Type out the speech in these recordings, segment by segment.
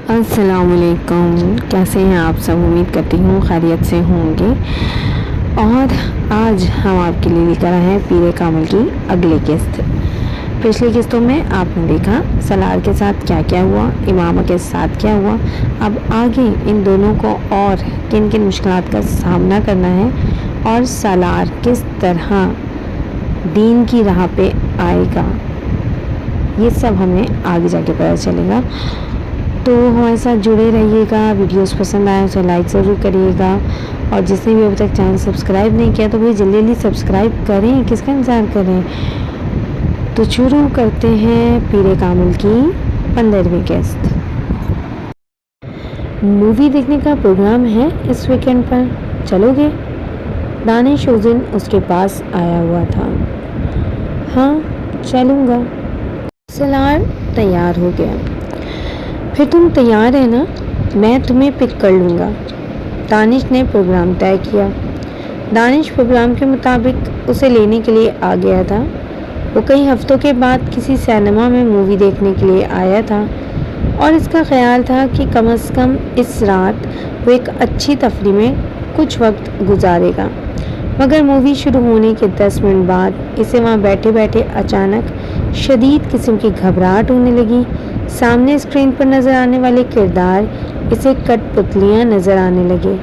السلام علیکم، کیسے ہیں آپ سب؟ امید کرتی ہوں خیریت سے ہوں گے۔ اور آج ہم آپ کے لیے لے کر آئے ہیں پیر کامل کی اگلی قسط۔ پچھلی قسطوں میں آپ نے دیکھا سالار کے ساتھ کیا کیا ہوا، امامہ کے ساتھ کیا ہوا۔ اب آگے ان دونوں کو اور کن کن مشکلات کا سامنا کرنا ہے اور سالار کس طرح دین کی راہ پہ آئے گا، یہ سب ہمیں آگے جا کے پتہ چلے گا۔ تو ہمارے ساتھ جڑے رہیے گا۔ ویڈیوز پسند آئے اسے لائک ضرور کریے گا، اور جس نے بھی ابھی تک چینل سبسکرائب نہیں کیا تو بھائی جلدی جلدی سبسکرائب کریں، کس کا انتظار کریں۔ تو شروع کرتے ہیں پیر کامل کی 15ویں قسط۔ مووی دیکھنے کا پروگرام ہے اس ویکینڈ پر، چلو گے؟ دانش اس دن اس کے پاس آیا ہوا تھا۔ ہاں چلوں گا۔ سالار تیار ہو گیا۔ پھر تم تیار ہے نا؟ میں تمہیں پک کر لوں گا۔ دانش نے پروگرام طے کیا۔ دانش پروگرام کے مطابق اسے لینے کے لیے آ گیا تھا۔ وہ کئی ہفتوں کے بعد کسی سینما میں مووی دیکھنے کے لیے آیا تھا اور اس کا خیال تھا کہ کم از کم اس رات وہ ایک اچھی تفریح میں کچھ وقت گزارے گا، مگر مووی شروع ہونے کے 10 منٹ بعد اسے وہاں بیٹھے بیٹھے اچانک شدید قسم کی گھبراہٹ ہونے لگی۔ سامنے اسکرین پر نظر آنے والے کردار اسے کٹ پتلیاں نظر آنے لگے،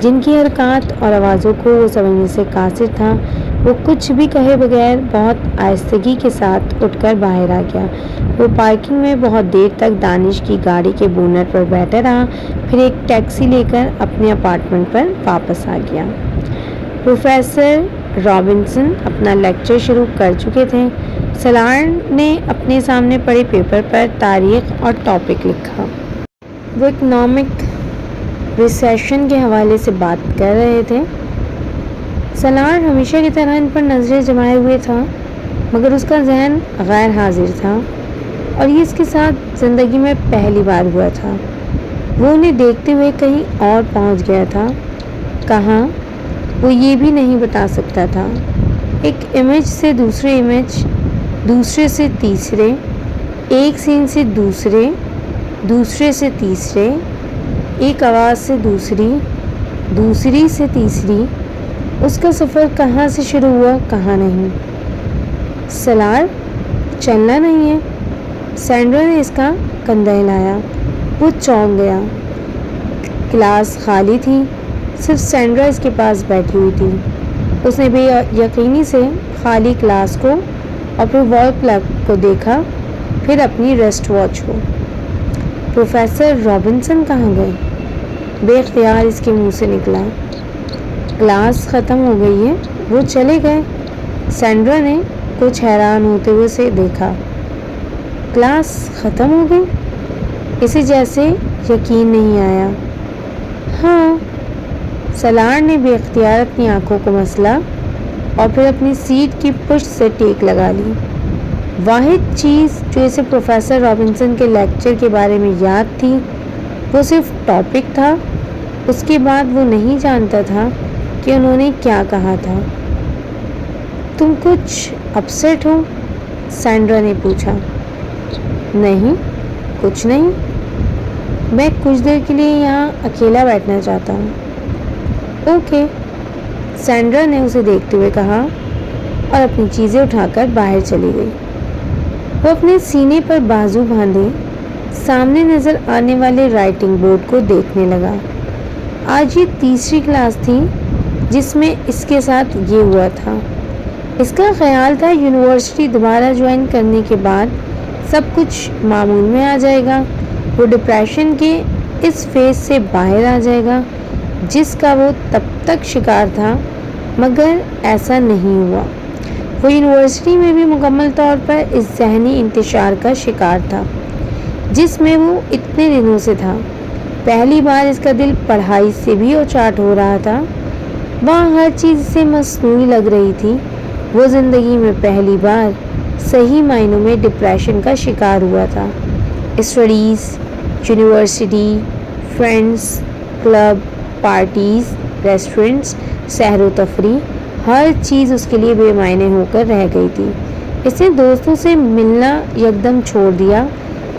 جن کی حرکات اور آوازوں کو وہ سمجھنے سے قاصر تھا۔ وہ کچھ بھی کہے بغیر بہت آہستگی کے ساتھ اٹھ کر باہر آ گیا۔ وہ پارکنگ میں بہت دیر تک دانش کی گاڑی کے بونٹ پر بیٹھا رہا، پھر ایک ٹیکسی لے کر اپنے اپارٹمنٹ پر واپس آ گیا۔ پروفیسر رابنسن اپنا لیکچر شروع کر چکے تھے۔ سالار نے اپنے سامنے پڑے پیپر پر تاریخ اور ٹاپک لکھا۔ وہ اکنامک ریسیشن کے حوالے سے بات کر رہے تھے۔ سالار ہمیشہ کی طرح ان پر نظریں جمائے ہوئے تھا، مگر اس کا ذہن غیر حاضر تھا، اور یہ اس کے ساتھ زندگی میں پہلی بار ہوا تھا۔ وہ انہیں دیکھتے ہوئے کہیں اور پہنچ گیا تھا، کہاں وہ یہ بھی نہیں بتا سکتا تھا۔ ایک امیج سے دوسرے امیج، دوسرے سے تیسرے، ایک سین سے دوسرے، دوسرے سے تیسرے، ایک آواز سے دوسری، دوسری سے تیسری، اس کا سفر کہاں سے شروع ہوا کہاں نہیں۔ سالار چلنا نہیں ہے؟ سینڈرا نے اس کا کندھا ہلایا۔ وہ چونک گیا۔ کلاس خالی تھی، صرف سینڈرا اس کے پاس بیٹھی ہوئی تھی۔ اس نے بے یقینی سے خالی کلاس کو اور پھر وال کلاک کو دیکھا، پھر اپنی ریسٹ واچ کو۔ پروفیسر رابنسن کہاں گئے؟ بے اختیار اس کے منہ سے نکلا۔ کلاس ختم ہو گئی ہے، وہ چلے گئے۔ سینڈرا نے کچھ حیران ہوتے ہوئے اسے دیکھا۔ کلاس ختم ہو گئی؟ اسے جیسے یقین نہیں آیا۔ ہاں۔ سالار نے بے اختیار اپنی آنکھوں کو مسلا اور پھر اپنی سیٹ کی پشت سے ٹیک لگا لی۔ واحد چیز جو اسے پروفیسر رابنسن کے لیکچر کے بارے میں یاد تھی وہ صرف ٹاپک تھا۔ اس کے بعد وہ نہیں جانتا تھا کہ انہوں نے کیا کہا تھا۔ تم کچھ اپسیٹ ہو؟ سینڈرا نے پوچھا۔ نہیں، کچھ نہیں، میں کچھ دیر کے لیے یہاں اکیلا بیٹھنا چاہتا ہوں۔ اوکے، سینڈرا نے اسے دیکھتے ہوئے کہا اور اپنی چیزیں اٹھا کر باہر چلی گئی۔ وہ اپنے سینے پر بازو باندھے سامنے نظر آنے والے رائٹنگ بورڈ کو دیکھنے لگا۔ آج یہ تیسری کلاس تھی جس میں اس کے ساتھ یہ ہوا تھا۔ اس کا خیال تھا یونیورسٹی دوبارہ جوائن کرنے کے بعد سب کچھ معمول میں آ جائے گا، وہ ڈپریشن کے اس فیز سے باہر آ جائے گا جس کا وہ تب تک شکار تھا، مگر ایسا نہیں ہوا۔ وہ یونیورسٹی میں بھی مکمل طور پر اس ذہنی انتشار کا شکار تھا جس میں وہ اتنے دنوں سے تھا۔ پہلی بار اس کا دل پڑھائی سے بھی اچاٹ ہو رہا تھا۔ وہاں ہر چیز اسے مصنوعی لگ رہی تھی۔ وہ زندگی میں پہلی بار صحیح معنوں میں ڈپریشن کا شکار ہوا تھا۔ Studies, university, friends, club, parties, restaurants, سیر و تفریح، ہر چیز اس کے لیے بے معنی ہو کر رہ گئی تھی۔ اس نے دوستوں سے ملنا یکدم چھوڑ دیا،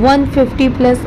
150+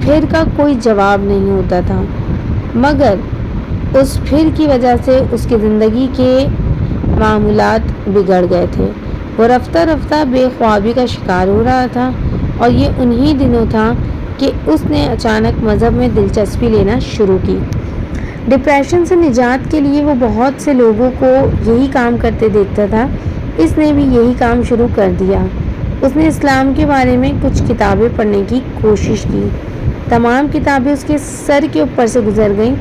پھر کا کوئی جواب نہیں ہوتا تھا، مگر اس پھر کی وجہ سے اس کی زندگی کے معمولات بگڑ گئے تھے۔ وہ رفتہ رفتہ بے خوابی کا شکار ہو رہا تھا، اور یہ انہی دنوں تھا کہ اس نے اچانک مذہب میں دلچسپی لینا شروع کی۔ ڈپریشن سے نجات کے لیے وہ بہت سے لوگوں کو یہی کام کرتے دیکھتا تھا، اس نے بھی یہی کام شروع کر دیا۔ اس نے اسلام کے بارے میں کچھ کتابیں پڑھنے کی کوشش کی۔ تمام کتابیں اس کے سر کے اوپر سے گزر گئیں،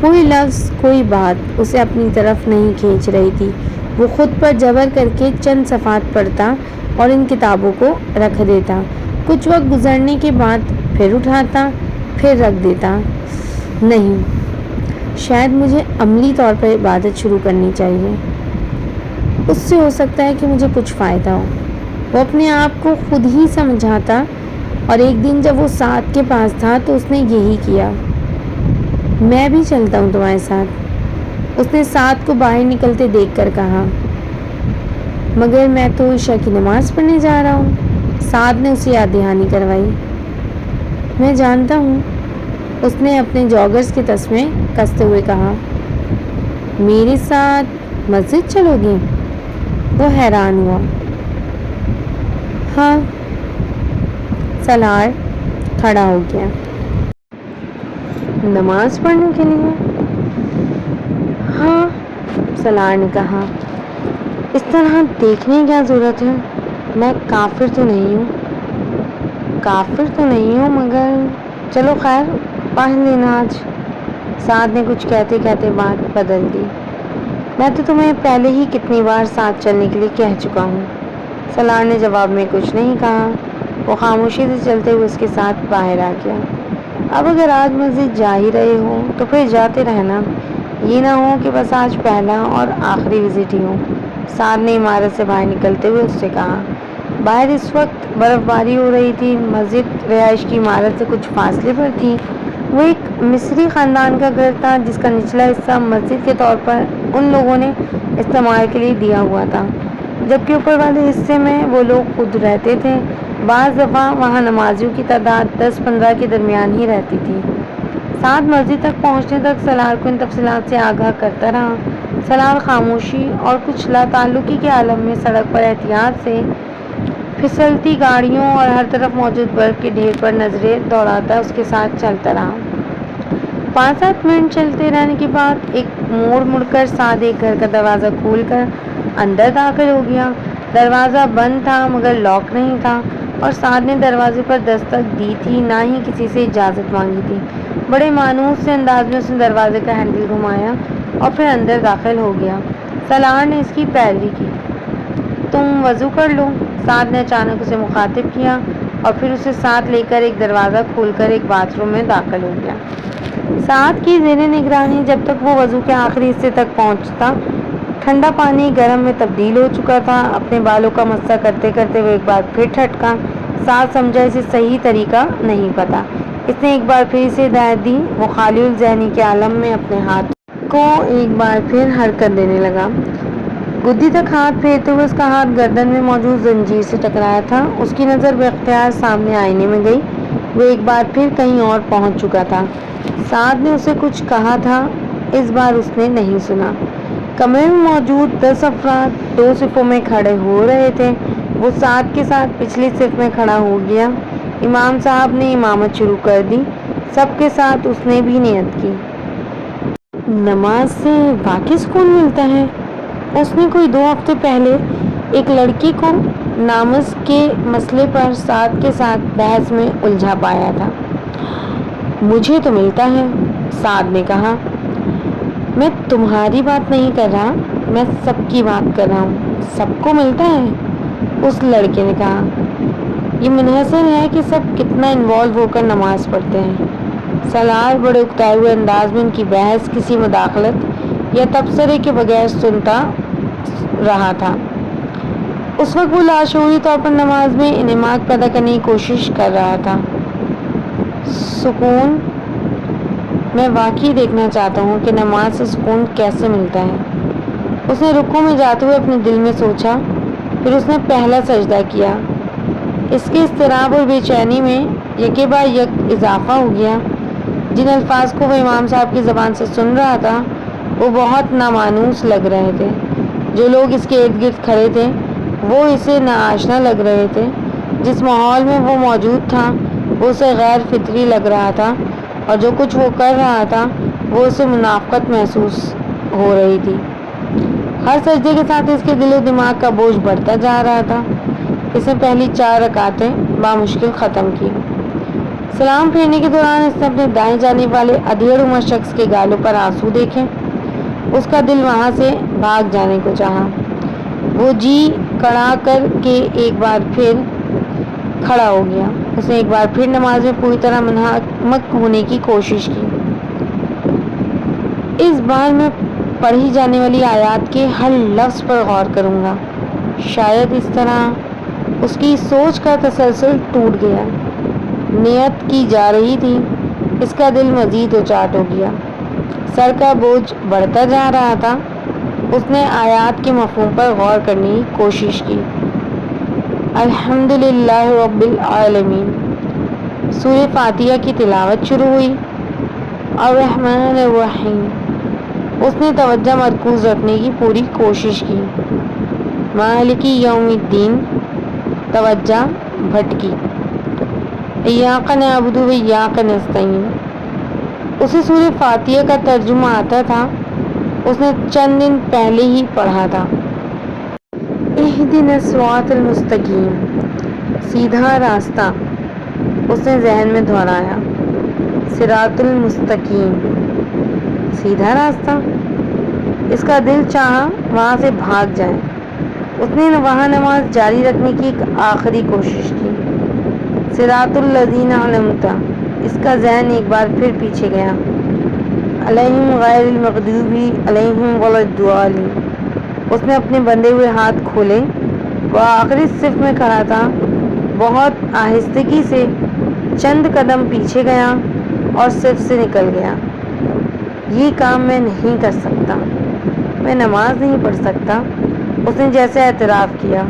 کوئی لفظ کوئی بات اسے اپنی طرف نہیں کھینچ رہی تھی۔ وہ خود پر جبر کر کے چند صفحات پڑھتا اور ان کتابوں کو رکھ دیتا۔ کچھ وقت گزرنے کے بعد پھر اٹھاتا، پھر رکھ دیتا۔ نہیں، شاید مجھے عملی طور پر عبادت شروع کرنی چاہیے، اس سے ہو سکتا ہے کہ مجھے کچھ فائدہ ہو۔ وہ اپنے آپ کو خود ہی سمجھاتا، اور ایک دن جب وہ سعد کے پاس تھا تو اس نے یہی کیا۔ میں بھی چلتا ہوں تمہارے ساتھ، اس نے سعد کو باہر نکلتے دیکھ کر کہا۔ مگر میں تو عشاء کی نماز پڑھنے جا رہا ہوں، سعد نے اسے یاد دہانی کروائی۔ میں جانتا ہوں، اس نے اپنے جاگرز کے تسمے کستے ہوئے کہا۔ میرے ساتھ مسجد چلو گے؟ وہ حیران ہوا۔ ہاں، سالار کھڑا ہو گیا۔ نماز پڑھنے کے لیے؟ ہاں، سالار نے کہا۔ اس طرح دیکھنے کی کیا ضرورت ہے؟ میں کافر تو نہیں ہوں۔ کافر تو نہیں ہوں، مگر چلو خیر، پڑھ لینا آج۔ سعد نے کچھ کہتے کہتے بات بدل دی۔ میں تو تمہیں پہلے ہی کتنی بار ساتھ چلنے کے لیے کہہ چکا ہوں۔ سالار نے جواب میں کچھ نہیں کہا۔ وہ خاموشی سے چلتے ہوئے اس کے ساتھ باہر آ گیا۔ اب اگر آج مسجد جا ہی رہے ہو تو پھر جاتے رہنا، یہ نہ ہو کہ بس آج پہلا اور آخری وزٹ ہی ہو۔ سعد نے عمارت سے باہر نکلتے ہوئے اس سے کہا۔ باہر اس وقت برف باری ہو رہی تھی۔ مسجد رہائش کی عمارت سے کچھ فاصلے پر تھی۔ وہ ایک مصری خاندان کا گھر تھا جس کا نچلا حصہ مسجد کے طور پر ان لوگوں نے استعمال کے لیے دیا ہوا تھا، جبکہ اوپر والے حصے میں وہ لوگ خود رہتے تھے۔ بعض دفعہ وہاں نمازیوں کی تعداد 10-15 کے درمیان ہی رہتی تھی۔ سعد مسجد تک پہنچنے تک سالار کو ان تفصیلات سے آگاہ کرتا رہا۔ سالار خاموشی اور کچھ لاتعلقی کے عالم میں سڑک پر احتیاط سے پھسلتی گاڑیوں اور ہر طرف موجود برف کے ڈھیر پر نظریں دوڑاتا اس کے ساتھ چلتا رہا۔ 5-7 منٹ چلتے رہنے کے بعد ایک موڑ مڑ کر سعد ایک گھر کا دروازہ کھول کر اندر داخل ہو گیا۔ دروازہ بند تھا مگر لاک نہیں تھا، اور سعد نے دروازے پر دستک دی تھی، نہ ہی کسی سے اجازت مانگی تھی۔ بڑے مانوس سے انداز میں اس نے دروازے کا ہینڈل گھمایا اور پھر اندر داخل ہو گیا۔ سالار نے اس کی پیروی کی۔ تم وضو کر لو، سعد نے اچانک اسے مخاطب کیا، اور پھر اسے ساتھ لے کر ایک دروازہ کھول کر ایک باتھ روم میں داخل ہو گیا۔ سعد کی زیر نگرانی جب تک وہ وضو کے آخری حصے تک پہنچتا، ٹھنڈا پانی گرم میں تبدیل ہو چکا تھا۔ اپنے بالوں کا مسح کرتے کرتے وہ ایک بار پھر ٹھٹکا۔ سعد سمجھا اسے صحیح طریقہ نہیں پتا۔ اس نے ایک بار پھر اسے ہدایت دی۔ وہ خالی الذہنی کے عالم میں اپنے ہاتھ کو ایک بار پھر حرکت دینے لگا۔ گدی تک ہاتھ پھیرتے ہوئے اس کا ہاتھ گردن میں موجود زنجیر سے ٹکرایا تھا۔ اس کی نظر بے اختیار سامنے آئینے میں گئی۔ وہ ایک بار پھر کہیں اور پہنچ چکا تھا۔ سعد نے اسے کچھ کہا تھا، اس بار اس نے نہیں سنا۔ کمرے میں موجود 10 افراد 2 صفوں میں کھڑے ہو رہے تھے۔ وہ سعد کے ساتھ پچھلی صف میں کھڑا ہو گیا۔ امام صاحب نے امامت شروع کر دی۔ سب کے ساتھ اس نے بھی نیت کی۔ نماز سے واقعی سکون ملتا ہے؟ اس نے کوئی 2 ہفتے پہلے ایک لڑکی کو نماز کے مسئلے پر سعد کے ساتھ بحث میں الجھا پایا تھا۔ مجھے تو ملتا ہے، سعد نے کہا۔ میں تمہاری بات نہیں کر رہا، میں سب کی بات کر رہا ہوں۔ سب کو ملتا ہے؟ اس لڑکے نے کہا۔ یہ منحصر ہے کہ سب کتنا انوالو ہو کر نماز پڑھتے ہیں۔ سالار بڑے اکتائے ہوئے انداز میں ان کی بحث کسی مداخلت یا تبصرے کے بغیر سنتا رہا تھا۔ اس وقت وہ لاشعوری طور پر نماز میں انہماک پیدا کرنے کی کوشش کر رہا تھا۔ سکون؟ میں واقعی دیکھنا چاہتا ہوں کہ نماز سے سکون کیسے ملتا ہے۔ اس نے رکوع میں جاتے ہوئے اپنے دل میں سوچا۔ پھر اس نے پہلا سجدہ کیا۔ اس کے اضطراب اور بے چینی میں یکے بعد یک اضافہ ہو گیا۔ جن الفاظ کو وہ امام صاحب کی زبان سے سن رہا تھا وہ بہت نامانوس لگ رہے تھے۔ جو لوگ اس کے ارد گرد کھڑے تھے وہ اسے ناآشنا لگ رہے تھے۔ جس ماحول میں وہ موجود تھا وہ اسے غیر فطری لگ رہا تھا، اور جو کچھ وہ کر رہا تھا وہ اسے منافقت محسوس ہو رہی تھی۔ ہر سجدے کے ساتھ اس کے دل و دماغ کا بوجھ بڑھتا جا رہا تھا۔ اس نے پہلی 4 رکعتیں بامشکل ختم کی۔ سلام پھیرنے کے دوران اس نے اپنے دائیں جانب والے ادھیڑ عمر شخص کے گالوں پر آنسو دیکھے۔ اس کا دل وہاں سے بھاگ جانے کو چاہا۔ وہ جی کڑا کر کے ایک بار پھر کھڑا ہو گیا۔ اس نے ایک بار پھر نماز میں پوری طرح منہمک ہونے کی کوشش کی۔ اس بار میں پڑھی جانے والی آیات کے ہر لفظ پر غور کروں گا۔ شاید اس طرح اس کی سوچ کا تسلسل ٹوٹ گیا۔ نیت کی جا رہی تھی، اس کا دل مزید اچاٹ ہو گیا۔ سر کا بوجھ بڑھتا جا رہا تھا۔ اس نے آیات کے مفہوم پر غور کرنے کی کوشش کی۔ الحمدللہ رب العالمین۔ سورہ فاتحہ کی تلاوت شروع ہوئی۔ الرحمن الرحیم۔ اس نے توجہ مرکوز رکھنے کی پوری کوشش کی۔ مالک یوم الدین۔ توجہ بھٹکی۔ ایاک نعبد و ایاک نستعین۔ اسے سورہ فاتحہ کا ترجمہ آتا تھا، اس نے چند دن پہلے ہی پڑھا تھا۔ اہدنا الصراط المستقیم، سیدھا راستہ، اس نے ذہن میں دہرایا۔ صراط المستقیم، سیدھا راستہ۔ اس کا دل چاہا وہاں سے بھاگ جائے۔ اس نے وہاں نماز جاری رکھنے کی ایک آخری کوشش کی۔ صراط الذین انعمت، اس کا ذہن ایک بار پھر پیچھے گیا۔ علیہم غیر المغضوب علیہم ولا الضالین۔ اس نے اپنے بندھے ہوئے ہاتھ کھولے۔ وہ آخری صف میں کھڑا تھا۔ بہت آہستگی سے چند قدم پیچھے گیا اور صف سے نکل گیا۔ یہ کام میں نہیں کر سکتا، میں نماز نہیں پڑھ سکتا، اس نے جیسے اعتراف کیا۔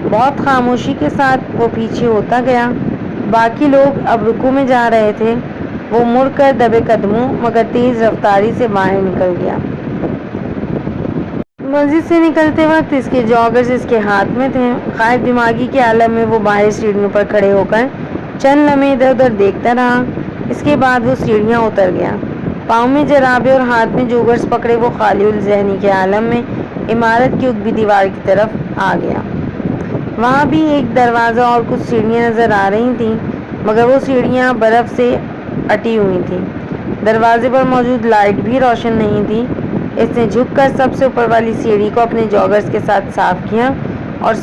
بہت خاموشی کے ساتھ وہ پیچھے ہوتا گیا۔ باقی لوگ اب رکوع میں جا رہے تھے۔ وہ مڑ کر دبے قدموں مگر تیز رفتاری سے باہر نکل گیا۔ مسجد سے نکلتے وقت اس کے جاگرز اس کے ہاتھ میں تھے۔ غائب دماغی کے عالم میں وہ باہر سیڑھیوں پر کھڑے ہو کر چند لمحے ادھر ادھر دیکھتا رہا۔ اس کے بعد وہ سیڑھیاں اتر گیا۔ پاؤں میں جرابے اور ہاتھ میں جوگرز پکڑے وہ خالی الذہنی کے عالم میں عمارت کی اگبی دیوار کی طرف آ گیا۔ وہاں بھی ایک دروازہ اور کچھ سیڑھیاں نظر آ رہی تھیں، مگر وہ سیڑھیاں برف سے اٹی ہوئی تھیں۔ دروازے پر موجود لائٹ بھی روشن نہیں تھی۔ اس نے جھک کر سب سے اوپر والی سیڑھی کو اپنے جاگرز کے ساتھ صاف کیا اور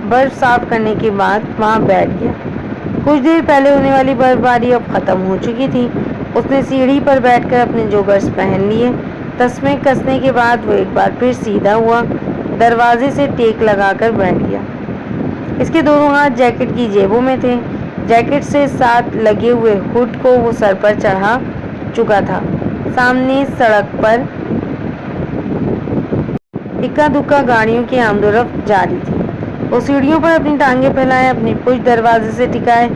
برف صاف کرنے کے بعد وہاں بیٹھ گیا۔ کچھ دیر پہلے ہونے والی برف باری اب ختم ہو چکی تھی۔ اس نے سیڑھی پر بیٹھ کر اپنے جوگرز پہن لیے۔ تسمے کسنے کے بعد وہ ایک بار پھر سیدھا ہوا، دروازے سے ٹیک لگا کر بیٹھ گیا۔ اس کے دونوں ہاتھ جیکٹ کی جیبوں میں تھے۔ جیکٹ سے ساتھ لگے ہوئے ہوڈ کو وہ سر پر چڑھا چکا تھا۔ سامنے سڑک پر اکا دکا گاڑیوں کی آمد و رفت جاری تھی۔ وہ سیڑھیوں پر اپنی ٹانگیں پھیلائے، اپنی پشت دروازے سے ٹکائے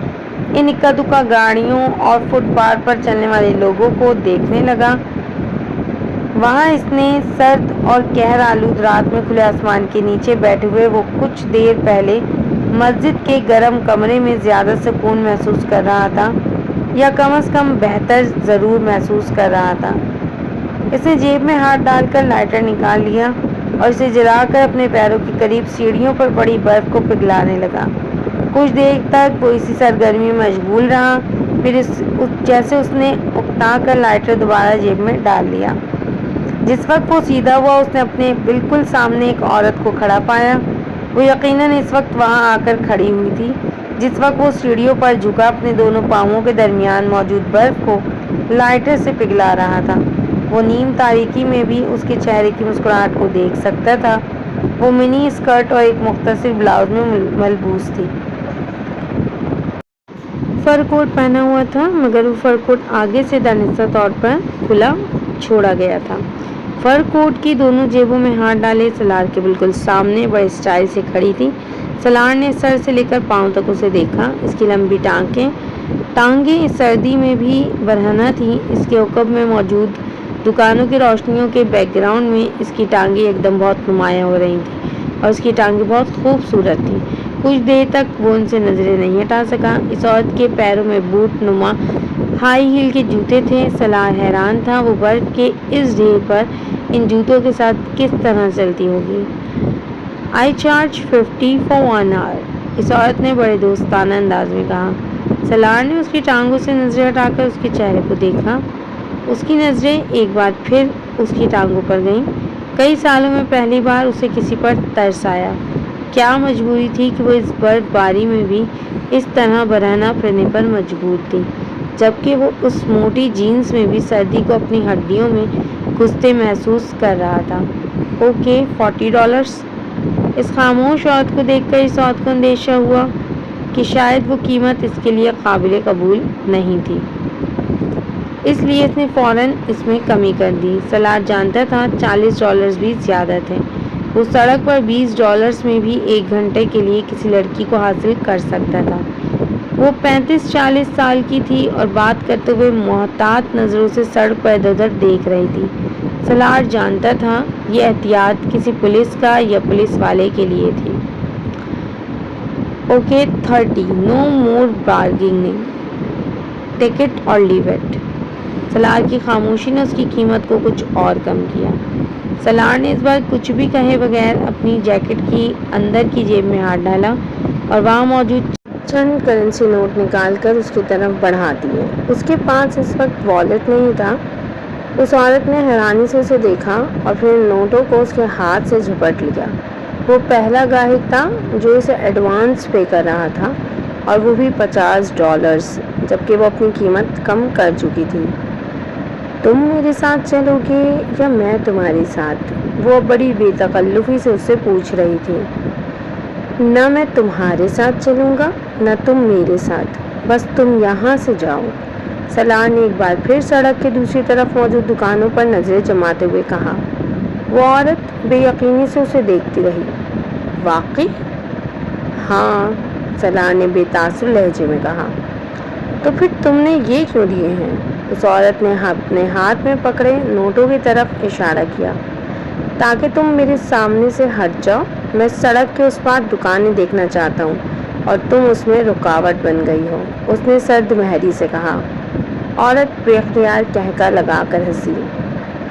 ان اکا دکا گاڑیوں اور فٹ پاتھ پر چلنے والے لوگوں کو دیکھنے لگا۔ وہاں اس نے سرد اور قہر آلود رات میں کھلے آسمان کے نیچے بیٹھے ہوئے وہ کچھ دیر پہلے مسجد کے گرم کمرے میں زیادہ سکون محسوس کر رہا تھا، یا کم از کم بہتر ضرور محسوس کر رہا تھا۔ اس نے جیب میں ہاتھ ڈال کر لائٹر نکال لیا اور اسے جلا کر اپنے پیروں کے قریب سیڑھیوں پر پڑی برف کو پگھلانے لگا۔ کچھ دیر تک وہ اسی سرگرمی میں مشغول رہا، پھر جیسے اس نے اکتا کر لائٹر دوبارہ جیب میں ڈال لیا۔ جس وقت وہ سیدھا ہوا اس نے اپنے بالکل سامنے ایک عورت کو کھڑا پایا۔ وہ یقیناً اس وقت وہاں آ کر کھڑی ہوئی تھی جس وقت وہ سیڑھیوں پر جھکا اپنے دونوں پاؤں کے درمیان موجود برف کو لائٹر سے پگھلا رہا تھا۔ وہ نیم تاریکی میں بھی اس کے چہرے کی مسکراہٹ کو دیکھ سکتا تھا۔ وہ منی اسکرٹ اور ایک مختصر بلاؤز میں ملبوس تھی۔ فر کوٹ پہنا ہوا تھا، مگر وہ فر کوٹ آگے سے دانستہ طور پر کھلا چھوڑا گیا تھا۔ فر کوٹ کی دونوں جیبوں میں ہاتھ ڈالے سلار کے بالکل سامنے بڑے اسٹائل سے کھڑی تھی۔ سلار نے سر سے لے کر پاؤں تک اسے دیکھا۔ اس کی لمبی ٹانگیں اس سردی میں بھی برہنہ تھیں۔ اس کے عقب میں موجود دکانوں کی روشنیوں کے بیک گراؤنڈ میں اس کی ٹانگیں ایک دم بہت نمایاں ہو رہی تھیں اور اس کی ٹانگیں بہت خوبصورت تھیں۔ کچھ دیر تک وہ ان سے نظریں نہیں ہٹا سکا۔ اس عورت کے پیروں میں بوٹ نما ہائی ہیل کے جوتے تھے۔ سلار حیران تھا وہ برف کے اس ڈھیر پر ان جوتوں کے ساتھ کس طرح چلتی ہوگی۔ I charge 50 for 1 hour، اس عورت نے بڑے دوستانہ انداز میں کہا۔ سلار نے اس کی ٹانگوں سے نظریں ہٹا کر اس کے چہرے کو دیکھا۔ اس کی نظریں ایک بار پھر اس کی ٹانگوں پر گئیں۔ کئی سالوں میں پہلی بار اسے کسی پر ترس آیا۔ کیا مجبوری تھی کہ وہ اس برف باری میں بھی اس طرح برہنہ پھرنے پر مجبور تھی، جبکہ وہ اس موٹی جینس میں بھی سردی کو اپنی ہڈیوں میں گھستے محسوس کر رہا تھا۔ اوکے، $40۔ اس خاموش عورت کو دیکھ کر اس عورت کو اندیشہ ہوا کہ شاید وہ قیمت اس کے لیے قابل قبول نہیں تھی، اس لیے اس نے فوراً اس میں کمی کر دی۔ سلار جانتا تھا $40 بھی زیادہ تھے۔ وہ سڑک پر $20 میں بھی 1 گھنٹے کے لیے کسی لڑکی کو حاصل کر سکتا تھا۔ وہ 35-40 سال کی تھی اور بات کرتے ہوئے محتاط نظروں سے سڑک پر ادھر ادھر دیکھ رہی تھی۔ سلار جانتا تھا یہ احتیاط کسی پولیس کا یا پولیس والے کے لیے تھی۔ Okay, 30، no more bargaining, take it or leave it. سلار کی خاموشی نے اس کی قیمت کو کچھ اور کم کیا۔ سلار نے اس بار کچھ بھی کہے بغیر اپنی جیکٹ کی اندر کی جیب میں ہاتھ ڈالا اور وہاں موجود چند کرنسی نوٹ نکال کر اس کی طرف بڑھا دیے۔ اس کے پاس اس وقت والیٹ نہیں تھا۔ اس عورت نے حیرانی سے اسے دیکھا اور پھر نوٹوں کو اس کے ہاتھ سے جھپٹ لیا۔ وہ پہلا گاہک تھا جو اسے ایڈوانس پے کر رہا تھا، اور وہ بھی $50، جبکہ وہ اپنی قیمت کم کر چکی تھی۔ تم میرے ساتھ چلو گے یا میں تمہارے ساتھ؟ وہ بڑی بے تکلفی سے اس سے پوچھ رہی تھی۔ نہ میں تمہارے ساتھ چلوں گا نہ تم میرے ساتھ، بس تم یہاں سے جاؤ۔ سلار نے ایک بار پھر سڑک کے دوسری طرف موجود دکانوں پر نظریں جماتے ہوئے کہا۔ وہ عورت بے یقینی سے اسے دیکھتی رہی۔ واقعی؟ ہاں، سلار نے بے تاثر لہجے میں کہا۔ تو پھر تم نے یہ کیوں دیے ہیں؟ اس عورت نے اپنے ہاتھ میں پکڑے نوٹوں کی طرف اشارہ کیا۔ تاکہ تم میرے سامنے سے ہٹ جاؤ۔ میں سڑک کے اس پار دکانیں دیکھنا چاہتا ہوں اور تم اس میں رکاوٹ بن گئی ہو، اس نے سرد مہری سے کہا۔ عورت بے اختیار قہقہ لگا کر ہنسی۔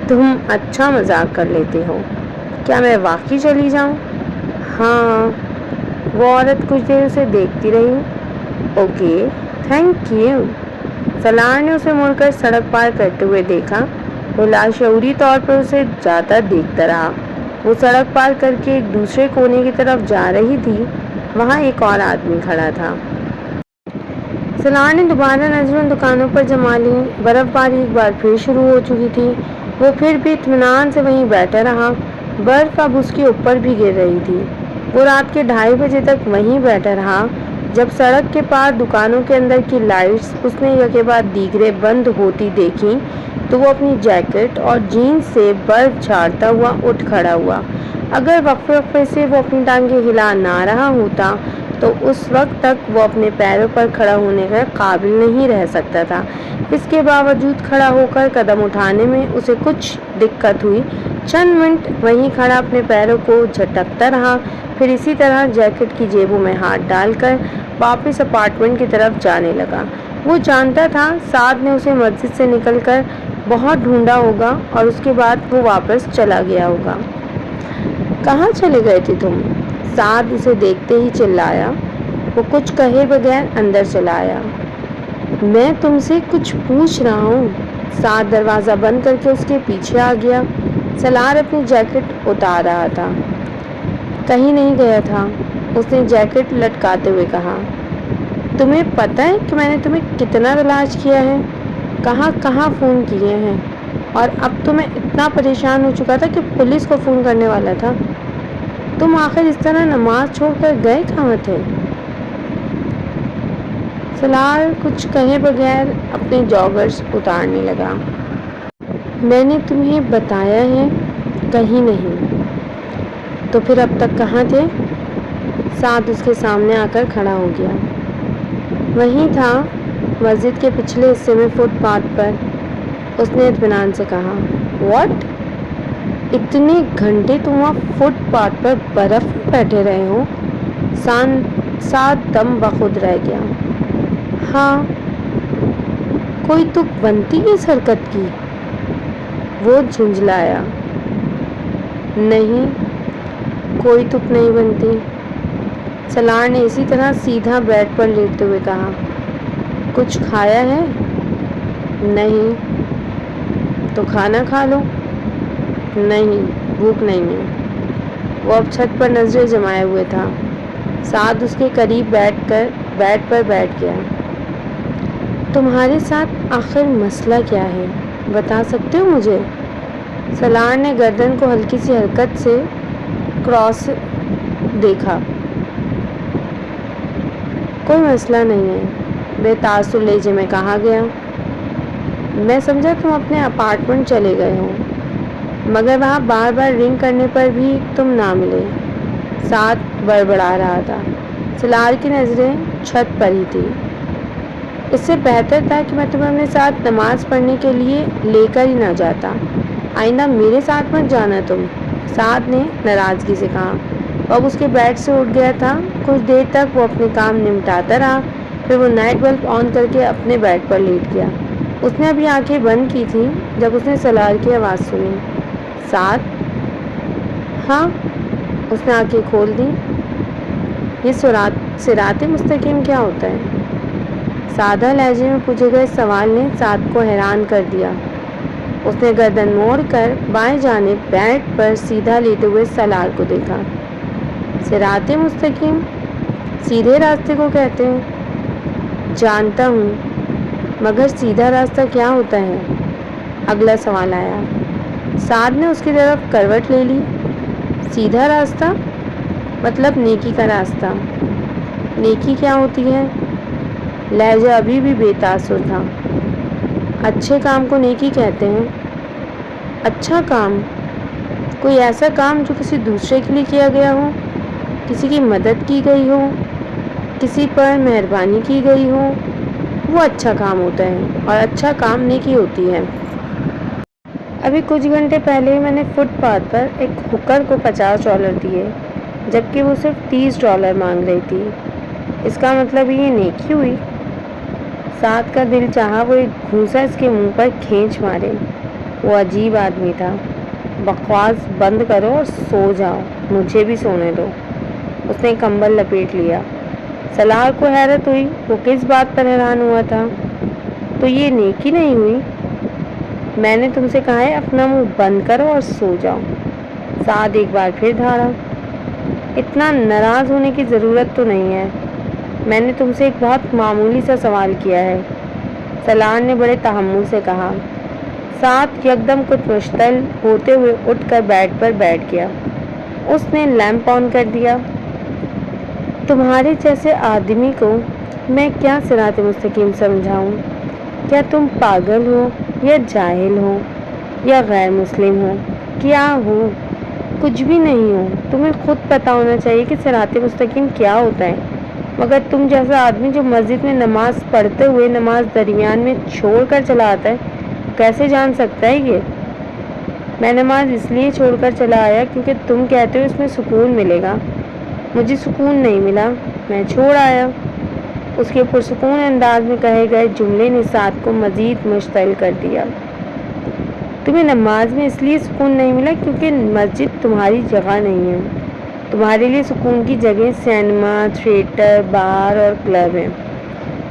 تم اچھا مذاق کر لیتے ہو۔ کیا میں واقعی چلی جاؤں؟ ہاں۔ وہ عورت کچھ دیر اسے دیکھتی رہی۔ Okay, thank you. سلار نے اسے مڑ کر سڑک پار کرتے ہوئے دیکھا۔ وہ لاشعوری طور پر اسے جاتا دیکھتا رہا۔ وہ سڑک پار کر کے ایک دوسرے کونے کی طرف جا رہی تھی۔ وہاں ایک اور آدمی کھڑا تھا۔ سلار نے دوبارہ نظریں ان دکانوں پر جما لیں۔ برف باری ایک بار پھر شروع ہو چکی تھی۔ وہ پھر بھی اطمینان سے وہیں بیٹھا رہا۔ برف اب اس کے اوپر بھی گر رہی تھی۔ وہ رات کے 2:30 بجے تک وہیں بیٹھا رہا۔ جب سڑک کے پار دکانوں کے اندر کی لائٹس اس نے یکے بعد دیگرے بند ہوتی دیکھیں تو وہ اپنی جیکٹ اور جینس سے برف جھاڑتا ہوا اٹھ کھڑا ہوا۔ اگر وقفے وقفے سے وہ اپنی ٹانگیں ہلا نہ رہا ہوتا تو اس وقت تک وہ اپنے پیروں پر کھڑا ہونے کے قابل نہیں رہ سکتا تھا۔ اس کے باوجود کھڑا ہو کر قدم اٹھانے میں اسے کچھ دقت ہوئی۔ چند منٹ وہیں کھڑا اپنے پیروں کو جھٹکتا رہا، پھر اسی طرح جیکٹ کی جیبوں میں ہاتھ ڈال کر واپس اپارٹمنٹ کی طرف جانے لگا۔ وہ جانتا تھا سعد نے اسے مسجد سے نکل کر بہت ڈھونڈا ہوگا اور اس کے بعد وہ واپس چلا گیا ہوگا۔ کہاں چلے گئے تھے تم؟ سعد اسے دیکھتے ہی چلایا۔ وہ کچھ کہے بغیر اندر چلا آیا۔ میں تم سے کچھ پوچھ رہا ہوں۔ سعد دروازہ بند کر کے اس کے پیچھے آ گیا۔ سلار اپنی جیکٹ اتار رہا تھا۔ کہیں نہیں گیا تھا، اس نے جیکٹ لٹکاتے ہوئے کہا۔ تمہیں پتہ ہے کہ میں نے تمہیں کتنا تلاش کیا ہے، کہاں کہاں فون کیے ہیں، اور اب تو میں اتنا پریشان ہو چکا تھا کہ پولیس کو فون کرنے والا تھا۔ تم آخر اس طرح نماز چھوڑ کر گئے کہاں تھے؟ سلار کچھ کہے بغیر اپنے جاگرز اتارنے لگا۔ میں نے تمہیں بتایا ہے، کہیں نہیں۔ تو پھر اب تک کہاں تھے؟ سعد اس کے سامنے آ کر کھڑا ہو گیا۔ وہیں تھا مسجد کے پچھلے حصے میں فٹ پاتھ پر۔ اس نے اطمینان سے کہا، واٹ؟ اتنے گھنٹے تم وہاں فٹ پاتھ پر برف میں بیٹھے رہے ہو؟ سعد دم بخود رہ گیا۔ ہاں، کوئی تک بنتی ہے اس حرکت کی؟ وہ جھنجھلایا۔ نہیں، کوئی تک نہیں بنتی، سلار نے اسی طرح سیدھا بیڈ پر لیٹتے ہوئے کہا۔ کچھ کھایا ہے؟ نہیں۔ تو کھانا کھا لو۔ نہیں، بھوک نہیں ہے۔ وہ اب چھت پر نظریں جمائے ہوئے تھا۔ سعد اس کے قریب بیٹھ کر بیڈ پر بیٹھ گیا۔ تمہارے ساتھ آخر مسئلہ کیا ہے، بتا سکتے ہو مجھے؟ سلار نے گردن کو ہلکی سی حرکت سے کراس دیکھا۔ کوئی مسئلہ نہیں ہے، بے تاثر لہجے میں کہا گیا۔ میں سمجھا تم اپنے اپارٹمنٹ چلے گئے ہو، مگر وہاں بار بار رنگ کرنے پر بھی تم نہ ملے۔ سعد بڑبڑا رہا تھا۔ سلار کی نظریں چھت پر ہی تھی۔ اس سے بہتر تھا کہ میں تمہیں اپنے ساتھ نماز پڑھنے کے لیے لے کر ہی نہ جاتا۔ آئندہ میرے ساتھ مت جانا تم، سعد نے ناراضگی سے کہا۔ اب اس کے بیڈ سے اٹھ گیا تھا۔ کچھ دیر تک وہ اپنے کام نمٹاتا رہا، پھر وہ نائٹ بلب آن کر کے اپنے بیڈ پر لیٹ گیا۔ اس نے ابھی آنکھیں بند کی تھیں جب اس نے سلار کی آواز سنی۔ سعد؟ ہاں؟ اس نے آنکھیں کھول دیں۔ یہ صراط مستقیم کیا ہوتا ہے؟ سادہ لہجے میں پوچھے گئے سوال نے سعد کو حیران کر دیا۔ اس نے گردن موڑ کر بائیں جانب بیڈ پر سیدھا لیٹے ہوئے سلار کو دیکھا۔ صراط مستقیم سیدھے راستے کو کہتے ہیں۔ جانتا ہوں، مگر سیدھا راستہ کیا ہوتا ہے؟ اگلا سوال آیا۔ سعد نے اس کی طرف کروٹ لے لی۔ سیدھا راستہ مطلب نیکی کا راستہ۔ نیکی کیا ہوتی ہے؟ لہجہ ابھی بھی بے تاثر تھا۔ اچھے کام کو نیکی کہتے ہیں۔ اچھا کام؟ کوئی ایسا کام جو کسی دوسرے کے لیے کیا گیا ہو، کسی کی مدد کی گئی ہو، کسی پر مہربانی کی گئی ہو، وہ اچھا کام ہوتا ہے، اور اچھا کام نیکی ہوتی ہے۔ ابھی کچھ گھنٹے پہلے ہی میں نے فٹ پاتھ پر ایک ہوکر کو $50 دیے، جبکہ وہ صرف $30 مانگ رہی تھی۔ اس کا مطلب یہ نیکی ہوئی؟ سعد کا دل چاہا وہ ایک گھونسا اس کے منہ پر کھینچ مارے۔ وہ عجیب آدمی تھا۔ بکواس بند کرو اور سو جاؤ، مجھے بھی سونے دو۔ اس نے کمبل لپیٹ لیا۔ سلار کو حیرت ہوئی، وہ کس بات پر حیران ہوا تھا؟ تو یہ نیکی نہیں ہوئی؟ میں نے تم سے کہا ہے اپنا منہ بند کرو اور سو جاؤ۔ سعد ایک بار پھر دھاڑا۔ اتنا ناراض ہونے کی ضرورت تو نہیں ہے، میں نے تم سے ایک بہت معمولی سا سوال کیا ہے، سلار نے بڑے تحمل سے کہا۔ سعد یکدم کچھ مشتعل ہوتے ہوئے اٹھ کر بیڈ پر بیٹھ گیا۔ اس نے لیمپ آن کر دیا۔ تمہارے جیسے آدمی کو میں کیا صراط مستقیم سمجھاؤں؟ کیا تم پاگل ہو، یا جاہل ہو، یا غیر مسلم ہو؟ کیا ہو؟ کچھ بھی نہیں ہو۔ تمہیں خود پتہ ہونا چاہیے کہ صراط مستقیم کیا ہوتا ہے، مگر تم جیسا آدمی جو مسجد میں نماز پڑھتے ہوئے نماز درمیان میں چھوڑ کر چلا آتا ہے، کیسے جان سکتا ہے یہ؟ میں نماز اس لیے چھوڑ کر چلا آیا کیونکہ تم کہتے ہو اس میں سکون ملے گا۔ مجھے سکون نہیں ملا، میں چھوڑ آیا۔ اس کے پرسکون انداز میں کہے گئے جملے نے سعد کو مزید مشتعل کر دیا۔ تمہیں نماز میں اس لیے سکون نہیں ملا کیونکہ مسجد تمہاری جگہ نہیں ہے۔ تمہارے لیے سکون کی جگہ سینما، تھیٹر، بار اور کلب ہیں۔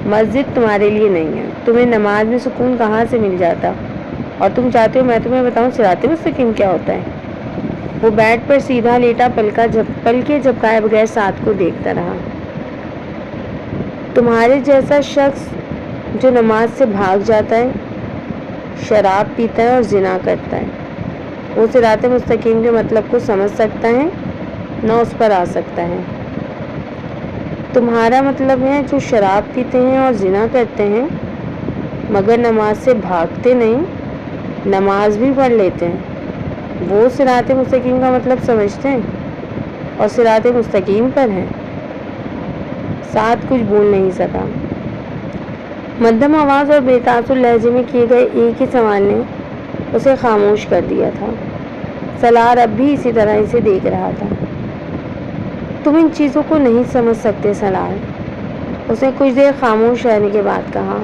مسجد تمہارے لیے نہیں ہے۔ تمہیں نماز میں سکون کہاں سے مل جاتا؟ اور تم چاہتے ہو میں تمہیں بتاؤں صراط مستقیم کیا ہوتا ہے؟ وہ بیڈ پر سیدھا لیٹا پلکیں جھپکائے بغیر سعد کو دیکھتا رہا۔ تمہارے جیسا شخص جو نماز سے بھاگ جاتا ہے، شراب پیتا ہے اور زنا کرتا ہے، وہ صراط مستقیم کے مطلب کو سمجھ سکتا ہے، نہ اس پر آ سکتا ہے۔ تمہارا مطلب ہے جو شراب پیتے ہیں اور زنا کرتے ہیں مگر نماز سے بھاگتے نہیں، نماز بھی پڑھ لیتے ہیں، وہ صراط مستقیم کا مطلب سمجھتے ہیں اور صراط مستقیم پر ہیں۔ سعد کچھ بول نہیں سکا۔ مدھم آواز اور بے تاثر لہجے میں کیے گئے ایک ہی سوال نے اسے خاموش کر دیا تھا۔ سالار اب بھی اسی طرح اسے دیکھ رہا تھا۔ تم ان چیزوں کو نہیں سمجھ سکتے سالار، اس نے کچھ دیر خاموش رہنے کے بعد کہا۔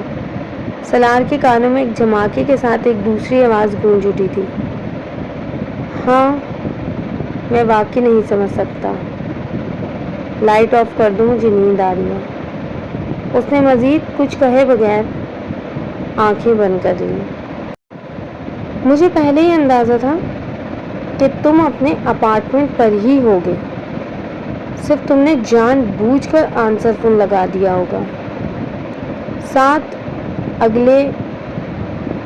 سالار کے کانوں میں ایک جھماکے کے ساتھ ایک دوسری آواز گونج اٹھی تھی۔ ہاں، میں واقعی نہیں سمجھ سکتا۔ لائٹ آف کر دو، مجھے نیند آ رہی ہے۔ اس نے مزید کچھ کہے بغیر آنکھیں بند کر لیں۔ مجھے پہلے ہی اندازہ تھا کہ تم اپنے اپارٹمنٹ پر ہی ہوگے، صرف تم نے جان بوجھ کر آنسر فون لگا دیا ہوگا۔ ساتھ اگلے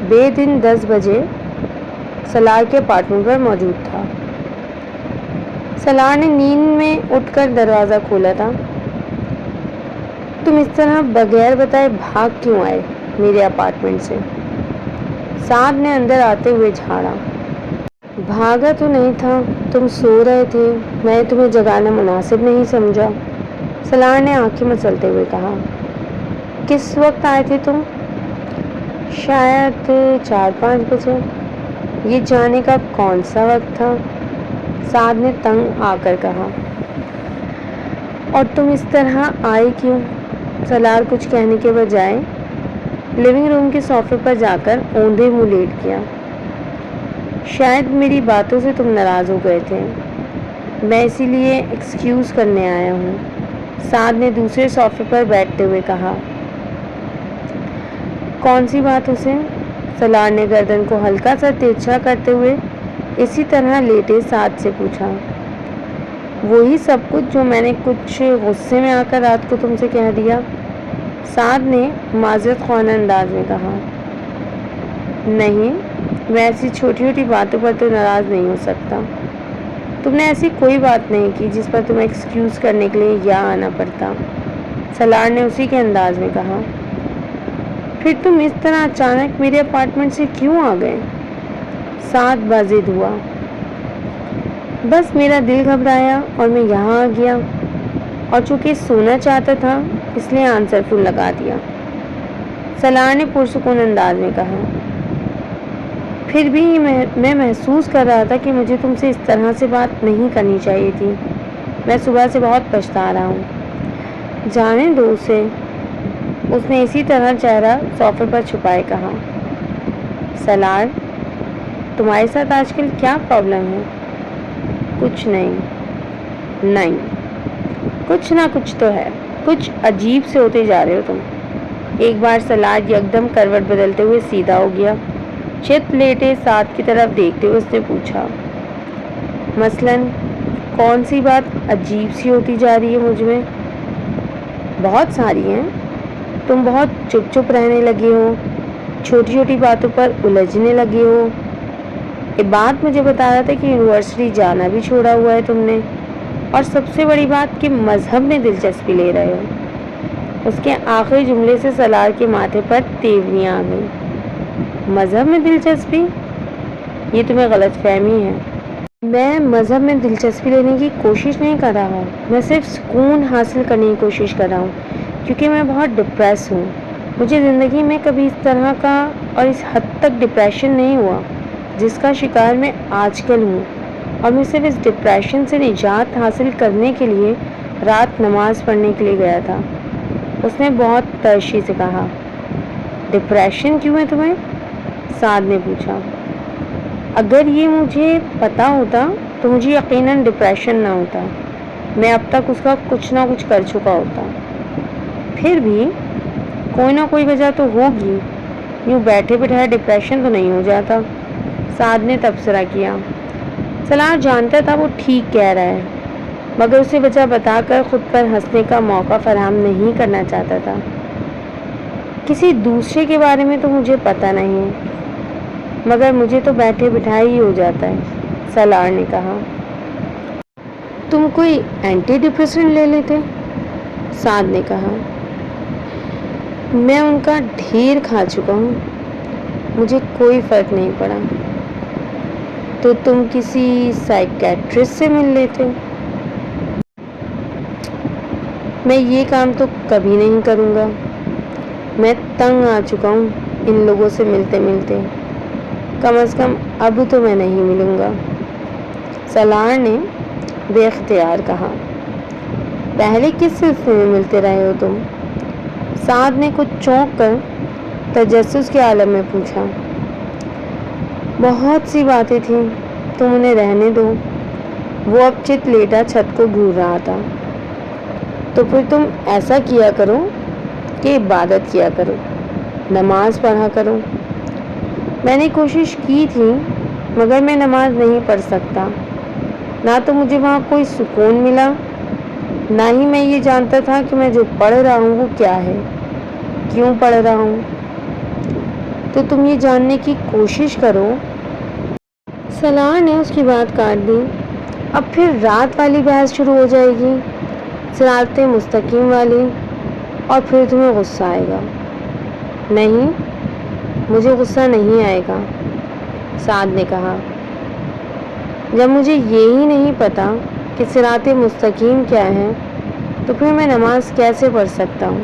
بے دن 10 بجے سالار کے اپارٹمنٹ پر موجود تھا۔ سالار نے نیند میں اٹھ کر دروازہ کھولا تھا۔ تم اس طرح بغیر بتائے بھاگ کیوں آئے میرے اپارٹمنٹ سے؟ سعد نے اندر آتے ہوئے جھاڑا۔ بھاگا تو نہیں تھا، تم سو رہے تھے، میں تمہیں جگانا مناسب نہیں سمجھا، سالار نے آنکھیں مچلتے ہوئے کہا۔ کس وقت آئے تھے تم؟ شاید 4-5 بجے۔ یہ جانے کا کون سا وقت تھا؟ سعد نے تنگ آ کر کہا۔ اور تم اس طرح آئے کیوں؟ سالار کچھ کہنے کے بجائے لیونگ روم کے صوفے پر جا کر اوندھے منہ لیٹ گیا۔ شاید میری باتوں سے تم ناراض ہو گئے تھے، میں اسی لیے ایکسکیوز کرنے آیا ہوں، سعد نے دوسرے صوفے پر بیٹھتے ہوئے کہا۔ کون سی بات اسے؟ سالار نے گردن کو ہلکا سا ترچھا کرتے ہوئے اسی طرح لیٹے سعد سے پوچھا۔ وہی سب کچھ جو میں نے کچھ غصے میں آ کر رات کو تم سے کہہ دیا، سعد نے معذرت خواہ انداز میں کہا۔ نہیں، میں ایسی چھوٹی چھوٹی باتوں پر تو ناراض نہیں ہو سکتا۔ تم نے ایسی کوئی بات نہیں کی جس پر تمہیں ایکسکیوز کرنے کے لیے یہاں آنا پڑتا، سالار نے اسی کے انداز میں کہا۔ پھر تم اس طرح اچانک میرے اپارٹمنٹ سے کیوں آ گئے؟ سعد بازید ہوا۔ بس میرا دل گھبرایا اور میں یہاں آ گیا، اور چونکہ سونا چاہتا تھا اس لیے آنسر فون لگا دیا، سالار نے پرسکون انداز میں کہا۔ پھر بھی میں محسوس کر رہا تھا کہ مجھے تم سے اس طرح سے بات نہیں کرنی چاہیے تھی، میں صبح سے بہت پچھتا رہا ہوں۔ جانے دو اسے، اس نے اسی طرح چہرہ صوفے پر چھپائے کہا۔ سالار، تمہارے ساتھ آج کل کیا پرابلم ہے؟ کچھ نہیں۔ نہیں، کچھ نہ کچھ تو ہے، کچھ عجیب سے ہوتے جا رہے ہو تم۔ ایک بار سالار یکدم کروٹ بدلتے ہوئے سیدھا ہو گیا، چت لیٹے سعد کی طرف دیکھتے ہوئے اس نے پوچھا۔ مثلاً کون سی بات عجیب سی ہوتی جا رہی ہے مجھ میں؟ بہت ساری ہیں۔ تم بہت چپ چپ رہنے لگے ہو، چھوٹی چھوٹی باتوں پر الجھنے لگے ہو۔ یہ بات مجھے بتا رہا تھا کہ یونیورسٹی جانا بھی چھوڑا ہوا ہے تم نے، اور سب سے بڑی بات کہ مذہب میں دلچسپی لے رہے ہو۔ اس کے آخری جملے سے سالار کے ماتھے پر تیوریاں آ گئیں۔ مذہب میں دلچسپی؟ یہ تمہیں غلط فہمی ہے۔ میں مذہب میں دلچسپی لینے کی کوشش نہیں کر رہا ہوں، میں صرف سکون حاصل کرنے کی کوشش کر رہا ہوں، کیونکہ میں بہت ڈپریس ہوں۔ مجھے زندگی میں کبھی اس طرح کا اور اس حد تک ڈپریشن نہیں ہوا جس کا شکار میں آج کل ہوں، اور میں صرف اس ڈپریشن سے نجات حاصل کرنے کے لیے رات نماز پڑھنے کے لیے گیا تھا، اس نے بہت ترشی سے کہا۔ ڈپریشن کیوں ہے تمہیں؟ سعد نے پوچھا۔ اگر یہ مجھے پتا ہوتا تو مجھے یقیناً ڈپریشن نہ ہوتا، میں اب تک اس کا کچھ نہ کچھ کر چکا ہوتا۔ پھر بھی کوئی نہ کوئی وجہ تو ہوگی، یوں بیٹھے بٹھائے ڈپریشن تو نہیں ہو جاتا، سعد نے تبصرہ کیا۔ سالار جانتا تھا وہ ٹھیک کہہ رہا ہے، مگر اسے وجہ بتا کر خود پر ہنسنے کا موقع فراہم نہیں کرنا چاہتا تھا۔ کسی دوسرے کے بارے میں تو مجھے پتہ نہیں ہے، مگر مجھے تو بیٹھے بٹھائے ہی ہو جاتا ہے، سالار نے کہا۔ تم کوئی اینٹی ڈپریسنٹ لے لیتے، سعد نے کہا۔ میں ان کا ڈھیر کھا چکا ہوں، مجھے کوئی فرق نہیں پڑا۔ تو تم کسی سائیکیٹرسٹ سے مل لیتے۔ میں یہ کام تو کبھی نہیں کروں گا. میں تنگ آ چکا ہوں ان لوگوں سے ملتے ملتے. کم از کم اب تو میں نہیں ملوں گا. سالار نے بے اختیار کہا. پہلے کس سلسلے میں ملتے رہے ہو تم؟ سعد نے کچھ چونک کر تجسس کے عالم میں پوچھا. بہت سی باتیں تھیں، تم انہیں رہنے دو. وہ اب چت لیٹا چھت کو گھور رہا تھا. تو پھر تم ایسا کیا کرو کہ عبادت کیا کرو، نماز پڑھا کرو. میں نے کوشش کی تھی مگر میں نماز نہیں پڑھ سکتا. نہ تو مجھے وہاں کوئی سکون ملا، نہ ہی میں یہ جانتا تھا کہ میں جو پڑھ رہا ہوں وہ کیا ہے، کیوں پڑھ رہا ہوں. تو تم یہ جاننے کی کوشش کرو. سالار نے اس کی بات کاٹ دی. اب پھر رات والی بحث شروع ہو جائے گی، صراط مستقیم والی، اور پھر تمہیں غصہ آئے گا. نہیں، مجھے غصہ نہیں آئے گا، سعد نے کہا. جب مجھے یہی نہیں پتا کہ صراط مستقیم کیا ہے تو پھر میں نماز کیسے پڑھ سکتا ہوں؟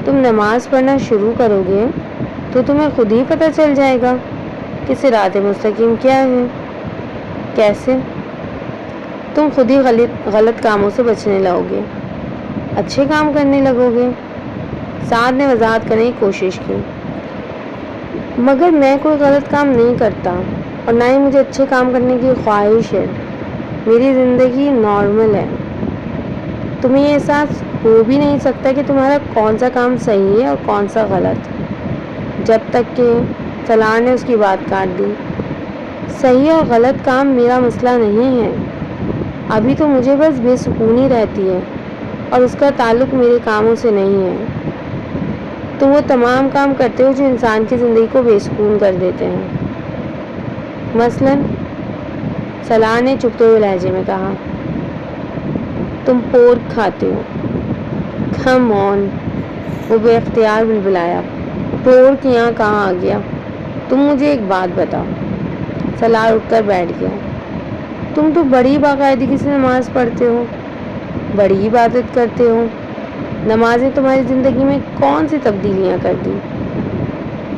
تم نماز پڑھنا شروع کرو گے تو تمہیں خود ہی پتہ چل جائے گا کہ صراط مستقیم کیا ہے. کیسے؟ تم خود ہی غلط کاموں سے بچنے لگو گے، اچھے کام کرنے لگو گے. سعد نے وضاحت کرنے کی کوشش کی. مگر میں کوئی غلط کام نہیں کرتا اور نہ ہی مجھے اچھے کام کرنے کی خواہش ہے. میری زندگی نارمل ہے. تمہیں یہ احساس ہو بھی نہیں سکتا کہ تمہارا کون سا کام صحیح ہے اور کون سا غلط. جب تک کہ سالار نے اس کی بات کاٹ دی. صحیح اور غلط کام میرا مسئلہ نہیں ہے. ابھی تو مجھے بس بے سکونی رہتی ہے اور اس کا تعلق میرے کاموں سے نہیں ہے. تم وہ تمام کام کرتے ہو جو انسان کی زندگی کو بے سکون کر دیتے ہیں. مثلاً، سالار نے چپتے ہوئے لہجے میں کہا. تم پورک کھاتے ہو. کم آن، وہ بے اختیار بلبلایا. پورک یہاں کہاں آ گیا؟ تم مجھے ایک بات بتاؤ. سالار اٹھ کر بیٹھ گیا. تم تو بڑی باقاعدگی سے نماز پڑھتے ہو، بڑی عبادت کرتے ہو. نماز نے تمہاری زندگی میں کون سی تبدیلیاں کر دی؟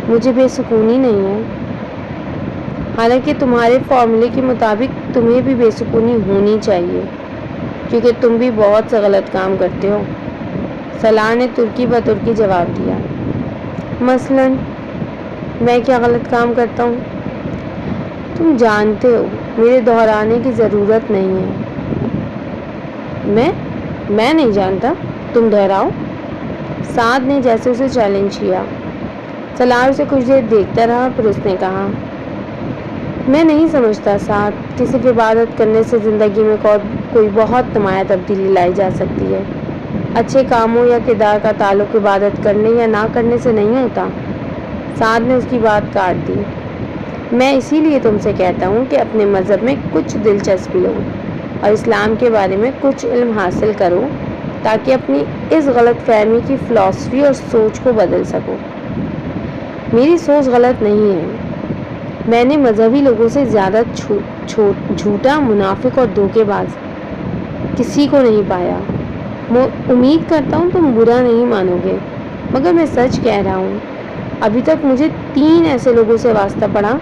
مجھے بے سکونی نہیں ہے. حالانکہ تمہارے فارمولے کے مطابق تمہیں بھی بے سکونی ہونی چاہیے کیونکہ تم بھی بہت سے غلط کام کرتے ہو. سالار نے ترکی بترکی جواب دیا. مثلاً، میں کیا غلط کام کرتا ہوں؟ تم جانتے ہو، میرے دہرانے کی ضرورت نہیں ہے. میں نہیں جانتا، تم دہراؤ. سعد نے جیسے اسے چیلنج کیا. سالار اسے کچھ دیر دیکھتا رہا، پھر اس نے کہا. میں نہیں سمجھتا سعد کہ صرف عبادت کرنے سے زندگی میں کوئی بہت نمایاں تبدیلی لائی جا سکتی ہے. اچھے کاموں یا کردار کا تعلق عبادت کرنے یا نہ کرنے سے نہیں ہوتا. سعد نے اس کی بات کاٹ دی. میں اسی لیے تم سے کہتا ہوں کہ اپنے مذہب میں کچھ دلچسپی لو اور اسلام کے بارے میں کچھ علم حاصل کرو تاکہ اپنی اس غلط فہمی کی فلسفی اور سوچ کو بدل سکو. میری سوچ غلط نہیں ہے. میں نے مذہبی لوگوں سے زیادہ جھوٹا، منافق اور دھوکے باز کسی کو نہیں پایا. میں امید کرتا ہوں تم برا نہیں مانو گے مگر میں سچ کہہ رہا ہوں. ابھی تک مجھے 3 ایسے لوگوں سے واسطہ پڑا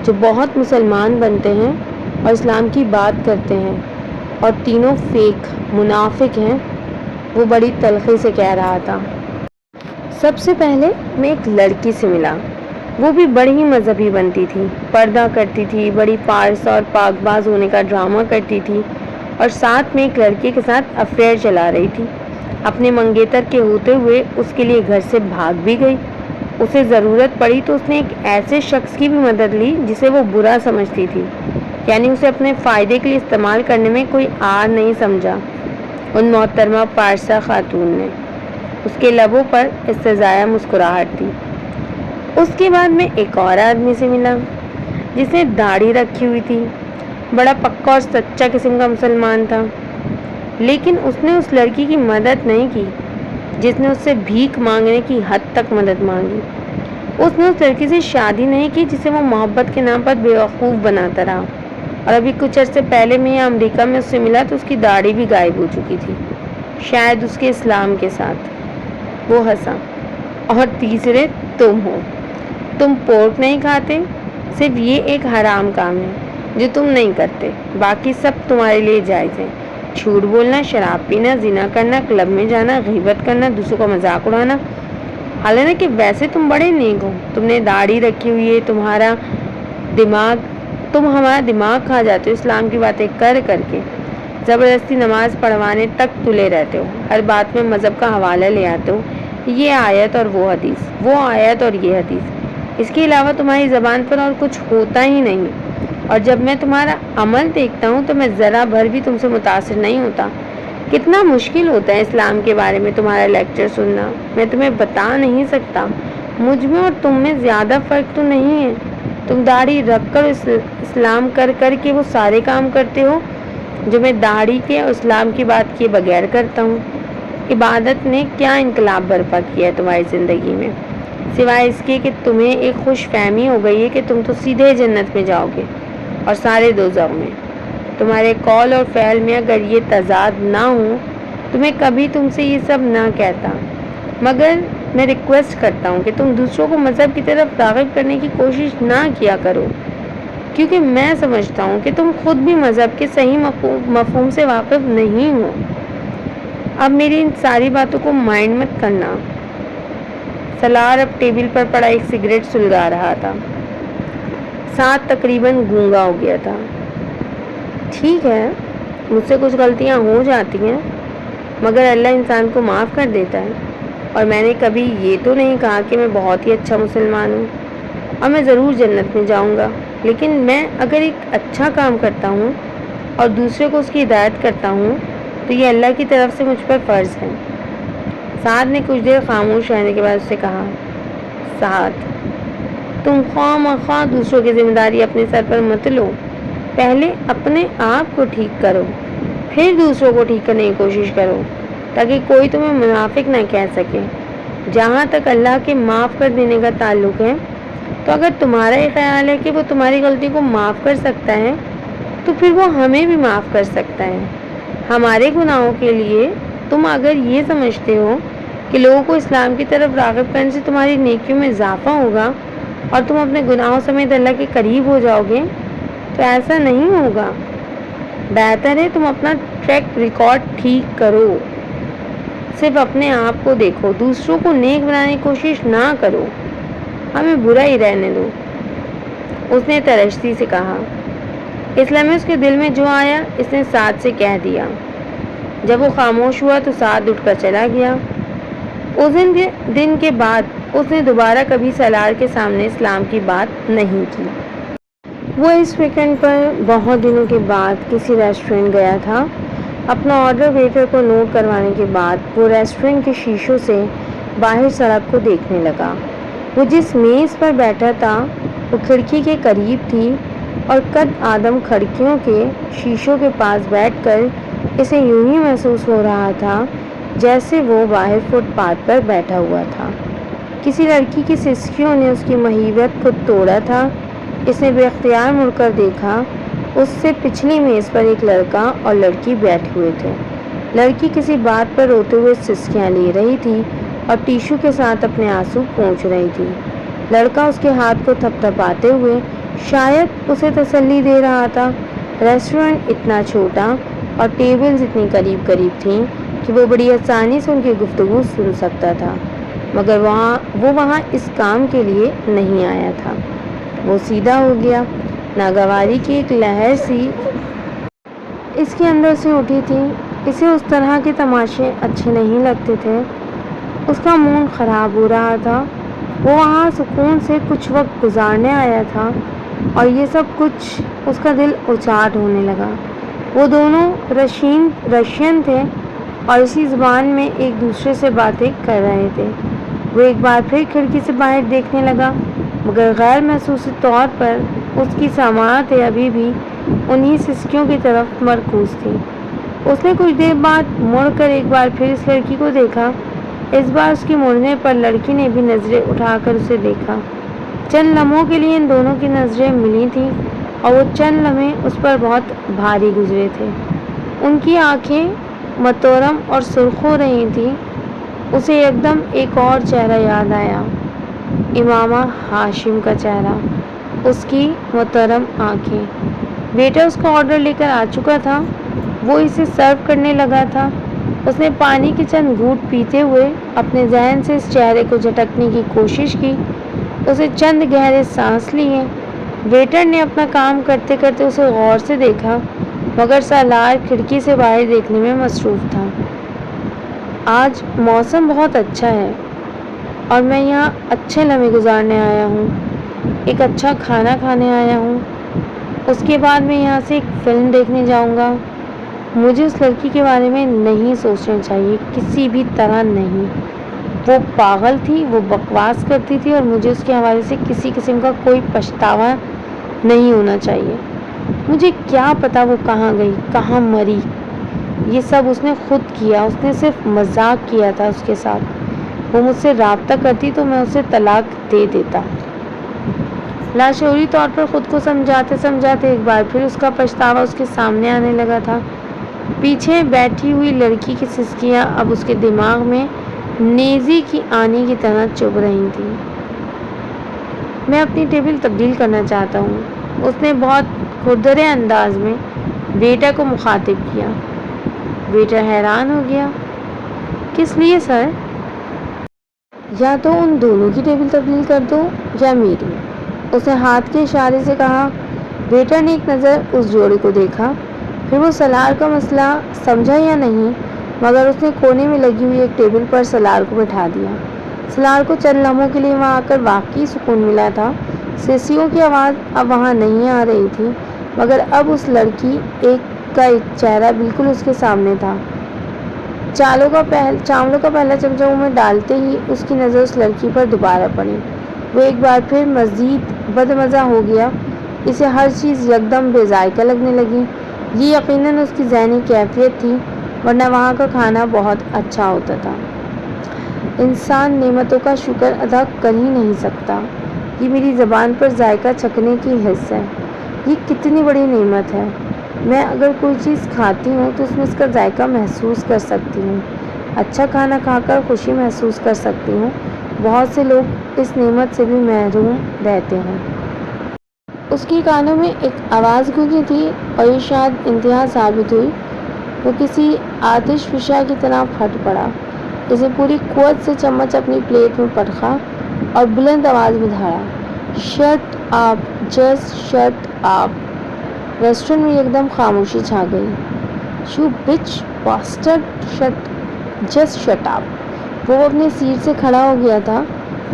جو بہت مسلمان بنتے ہیں اور اسلام کی بات کرتے ہیں اور تینوں فیک منافق ہیں. وہ بڑی تلخی سے کہہ رہا تھا. سب سے پہلے میں ایک لڑکی سے ملا. وہ بھی بڑی ہی مذہبی بنتی تھی، پردہ کرتی تھی، بڑی پارسا اور پاک باز ہونے کا ڈرامہ کرتی تھی اور ساتھ میں ایک لڑکے کے ساتھ افیئر چلا رہی تھی. اپنے منگیتر کے ہوتے ہوئے اس کے لیے گھر سے بھاگ بھی گئی. اسے ضرورت پڑی تو اس نے ایک ایسے شخص کی بھی مدد لی جسے وہ برا سمجھتی تھی، یعنی اسے اپنے فائدے کے لیے استعمال کرنے میں کوئی آر نہیں سمجھا. ان محترمہ پارسا خاتون نے. اس کے لبوں پر استہزائیہ مسکراہٹ تھی. اس کے بعد میں ایک اور آدمی سے ملا جس نے داڑھی رکھی ہوئی تھی. بڑا پکا اور سچا قسم کا مسلمان تھا، لیکن اس نے اس لڑکی کی مدد نہیں کی جس نے اس سے بھیک مانگنے کی حد تک مدد مانگی. اس نے اس لڑکی سے شادی نہیں کی جسے وہ محبت کے نام پر بیوقوف بناتا رہا. اور ابھی کچھ عرصے پہلے میں امریکہ میں اس سے ملا تو اس کی داڑھی بھی غائب ہو چکی تھی. شاید اس کے اسلام کے ساتھ۔ وہ ہنسا۔ اور تیسرے تم ہو، تم پورک نہیں کھاتے، صرف یہ ایک حرام کام ہے جو تم نہیں کرتے، باقی سب تمہارے لیے جائز ہے۔ جھوٹ بولنا، شراب پینا، زنا کرنا، کلب میں جانا، غیبت کرنا، دوسروں کا مذاق اڑانا۔ حالانکہ کہ ویسے تم بڑے نیک ہو، تم نے داڑھی رکھی ہوئی ہے، تم ہمارا دماغ کھا جاتے ہو اسلام کی باتیں کر کر کے، زبردستی نماز پڑھوانے تک تلے رہتے ہو، ہر بات میں مذہب کا حوالہ لے آتے ہو، یہ آیت اور وہ حدیث، وہ آیت اور یہ حدیث، اس کے علاوہ تمہاری زبان پر اور کچھ ہوتا ہی نہیں۔ اور جب میں تمہارا عمل دیکھتا ہوں تو میں ذرا بھر بھی تم سے متاثر نہیں ہوتا۔ کتنا مشکل ہوتا ہے اسلام کے بارے میں تمہارا لیکچر سننا، میں تمہیں بتا نہیں سکتا۔ مجھ میں اور تم میں زیادہ فرق تو نہیں ہے، تم داڑھی رکھ کر اسلام کر کر کے وہ سارے کام کرتے ہو جو میں داڑھی کے اور اسلام کی بات کیے بغیر کرتا ہوں۔ عبادت نے کیا انقلاب برپا کیا ہے تمہاری زندگی میں، سوائے اس کے کہ تمہیں ایک خوش فہمی ہو گئی ہے کہ تم تو سیدھے جنت میں جاؤ گے اور سارے دوزخ میں۔ تمہارے قول اور فعل میں اگر یہ تضاد نہ ہو تو میں کبھی تم سے یہ سب نہ کہتا، مگر میں ریکویسٹ کرتا ہوں کہ تم دوسروں کو مذہب کی طرف راغب کرنے کی کوشش نہ کیا کرو، کیونکہ میں سمجھتا ہوں کہ تم خود بھی مذہب کے صحیح مفہوم سے واقف نہیں ہو۔ اب میری ان ساری باتوں کو مائنڈ مت کرنا۔ سالار اب ٹیبل پر پڑا ایک سگریٹ سلگا رہا تھا۔ ساتھ تقریباً گونگا ہو گیا تھا۔ ٹھیک ہے، مجھ سے کچھ غلطیاں ہو جاتی ہیں، مگر اللہ انسان کو معاف کر دیتا ہے، اور میں نے کبھی یہ تو نہیں کہا کہ میں بہت ہی اچھا مسلمان ہوں اور میں ضرور جنت میں جاؤں گا، لیکن میں اگر ایک اچھا کام کرتا ہوں اور دوسرے کو اس کی ہدایت کرتا ہوں تو یہ اللہ کی طرف سے مجھ پر فرض ہے۔ سعد نے کچھ دیر خاموش رہنے کے بعد اس سے کہا، سعد، تم خواہ مخواہ دوسروں کی ذمہ داری اپنے سر پر مت لو، پہلے اپنے آپ کو ٹھیک کرو، پھر دوسروں کو ٹھیک کرنے کی کوشش کرو، تاکہ کوئی تمہیں منافق نہ کہہ سکے۔ جہاں تک اللہ کے معاف کر دینے کا تعلق ہے تو اگر تمہارا یہ خیال ہے کہ وہ تمہاری غلطی کو معاف کر سکتا ہے تو پھر وہ ہمیں بھی معاف کر سکتا ہے۔ ہمارے گناہوں کے لیے تم اگر یہ سمجھتے ہو کہ لوگوں کو اسلام کی طرف راغب کرنے سے تمہاری نیکیوں میں اضافہ ہوگا اور تم اپنے گناہوں سمیت اللہ کے قریب ہو جاؤ گے تو ایسا نہیں ہوگا۔ بہتر ہے تم اپنا ٹریک ریکارڈ ٹھیک کرو، صرف اپنے آپ کو دیکھو، دوسروں کو نیک بنانے کی کوشش نہ کرو، ہمیں برا ہی رہنے دو۔ اس نے ترشتی سے کہا۔ اس لمحے اس کے دل میں جو آیا اس نے سعد سے کہہ دیا۔ جب وہ خاموش ہوا تو سعد اٹھ کر چلا گیا۔ اس دن کے بعد اس نے دوبارہ کبھی سالار کے سامنے اسلام کی بات نہیں کی۔ وہ اس ویکینڈ پر بہت دنوں کے بعد کسی ریسٹورینٹ گیا تھا۔ اپنا آرڈر ویٹر کو نوٹ کروانے کے بعد وہ ریسٹورینٹ کے شیشوں سے باہر سڑک کو دیکھنے لگا۔ وہ جس میز پر بیٹھا تھا وہ کھڑکی کے قریب تھی اور قد آدم کھڑکیوں کے شیشوں کے پاس بیٹھ کر اسے یوں ہی محسوس ہو رہا تھا جیسے وہ باہر فٹ پاتھ پر بیٹھا ہوا تھا۔ کسی لڑکی کی سسکیوں نے اس کی مہیبت کو توڑا تھا۔ اس نے بے اختیار مڑ کر دیکھا، اس سے پچھلی میز پر ایک لڑکا اور لڑکی بیٹھے ہوئے تھے۔ لڑکی کسی بات پر روتے ہوئے سسکیاں لے رہی تھی اور ٹیشو کے ساتھ اپنے آنسو پونچھ رہی تھی۔ لڑکا اس کے ہاتھ کو تھپ تھپاتے ہوئے شاید اسے تسلی دے رہا تھا۔ ریسٹورینٹ اتنا چھوٹا اور ٹیبلز اتنی قریب قریب تھیں کہ وہ بڑی آسانی سے ان کی گفتگو سن سکتا تھا، مگر وہ وہاں اس کام کے لیے نہیں آیا تھا۔ وہ سیدھا ہو گیا۔ ناگواری کی ایک لہر سی اس کے اندر سے اٹھی تھی۔ اسے اس طرح کے تماشے اچھے نہیں لگتے تھے۔ اس کا موڈ خراب ہو رہا تھا۔ وہ وہاں سکون سے کچھ وقت گزارنے آیا تھا اور یہ سب کچھ اس کا دل اچاٹ ہونے لگا۔ وہ دونوں رشین تھے اور اسی زبان میں ایک دوسرے سے باتیں کر رہے تھے۔ وہ ایک بار پھر کھڑکی سے باہر دیکھنے لگا، مگر غیر محسوس طور پر اس کی سماعتیں ابھی بھی انہی سسکیوں کی طرف مرکوز تھی۔ اس نے کچھ دیر بعد مڑ کر ایک بار پھر اس لڑکی کو دیکھا۔ اس بار اس کی مڑنے پر لڑکی نے بھی نظریں اٹھا کر اسے دیکھا۔ چند لمحوں کے لیے ان دونوں کی نظریں ملی تھیں اور وہ چند لمحے اس پر بہت بھاری گزرے تھے۔ ان کی آنکھیں متورم اور سرخ ہو رہی تھیں، اسے ایک دم ایک اور چہرہ یاد آیا، امامہ ہاشم کا چہرہ، اس کی محترم آنکھیں۔ ویٹر اس کا آرڈر لے کر آ چکا تھا، وہ اسے سرو کرنے لگا تھا۔ اس نے پانی کے چند گھونٹ پیتے ہوئے اپنے ذہن سے اس چہرے کو جھٹکنے کی کوشش کی۔ اسے چند گہرے سانس لیے۔ ویٹر نے اپنا کام کرتے کرتے اسے غور سے دیکھا، مگر سالار کھڑکی سے باہر دیکھنے میں مصروف تھا۔ آج موسم بہت اچھا ہے اور میں یہاں اچھے لمحے گزارنے آیا ہوں، ایک اچھا کھانا کھانے آیا ہوں، اس کے بعد میں یہاں سے ایک فلم دیکھنے جاؤں گا۔ مجھے اس لڑکی کے بارے میں نہیں سوچنا چاہیے، کسی بھی طرح نہیں۔ وہ پاگل تھی، وہ بکواس کرتی تھی اور مجھے اس کے حوالے سے کسی قسم کا کوئی پچھتاوا نہیں ہونا چاہیے۔ مجھے کیا پتا وہ کہاں گئی، کہاں مری، یہ سب اس نے خود کیا، اس نے صرف مذاق کیا تھا اس کے ساتھ۔ وہ مجھ سے رابطہ کرتی تو میں اسے طلاق دے دیتا۔ لاشعوری طور پر خود کو سمجھاتے سمجھاتے ایک بار پھر اس کا پچھتاوا اس کے سامنے آنے لگا تھا۔ پیچھے بیٹھی ہوئی لڑکی کی سسکیاں اب اس کے دماغ میں نیزے کی آنی کی طرح چبھ رہی تھیں۔ میں اپنی ٹیبل تبدیل کرنا چاہتا ہوں، اس نے بہت کھردرے انداز میں ویٹر کو مخاطب کیا۔ ویٹر حیران ہو گیا۔ کس لیے سر؟ یا تو ان دونوں کی ٹیبل تبدیل کر دو یا میری، اس نے ہاتھ کے اشارے سے کہا۔ ویٹر نے ایک نظر اس جوڑے کو دیکھا، پھر وہ سالار کا مسئلہ سمجھا یا نہیں، مگر اس نے کونے میں لگی ہوئی ایک ٹیبل پر سالار کو بٹھا دیا۔ سالار کو چند لمحوں کے لیے وہاں آ کر واقعی سکون ملا تھا۔ سیسیوں کی آواز اب وہاں نہیں آ رہی تھی، مگر اب اس لڑکی کا ایک چہرہ بالکل اس کے سامنے تھا۔ چاولوں کا پہلا چمچہ منہ میں ڈالتے ہی اس کی نظر اس لڑکی پر دوبارہ پڑی۔ وہ ایک بار پھر مزید بدمزہ ہو گیا، اسے ہر چیز یکدم بے ذائقہ لگنے لگی۔ یہ یقیناً اس کی ذہنی کیفیت تھی، ورنہ وہاں کا کھانا بہت اچھا ہوتا تھا۔ انسان نعمتوں کا شکر ادا کر ہی نہیں سکتا۔ یہ میری زبان پر ذائقہ چکھنے کی حس ہے، یہ کتنی بڑی نعمت ہے۔ میں اگر کوئی چیز کھاتی ہوں تو اس میں اس کا ذائقہ محسوس کر سکتی ہوں، اچھا کھانا کھا کر خوشی محسوس کر سکتی ہوں۔ بہت سے لوگ اس نعمت سے بھی محروم رہتے ہیں۔ اس کے کانوں میں ایک آواز گونجی تھی اور یہ شاید انتہا ثابت ہوئی۔ وہ کسی آتش فشاں کی طرح پھٹ پڑا، اسے پوری قوت سے چمچ اپنی پلیٹ میں پٹخا اور بلند آواز میں دھاڑا، shut up, just shut up. Restaurant میں ایک دم خاموشی چھا گئی۔ یو بچ باسٹرڈ، جسٹ شٹ اپ۔ وہ اپنی سیٹ سے کھڑا ہو گیا تھا،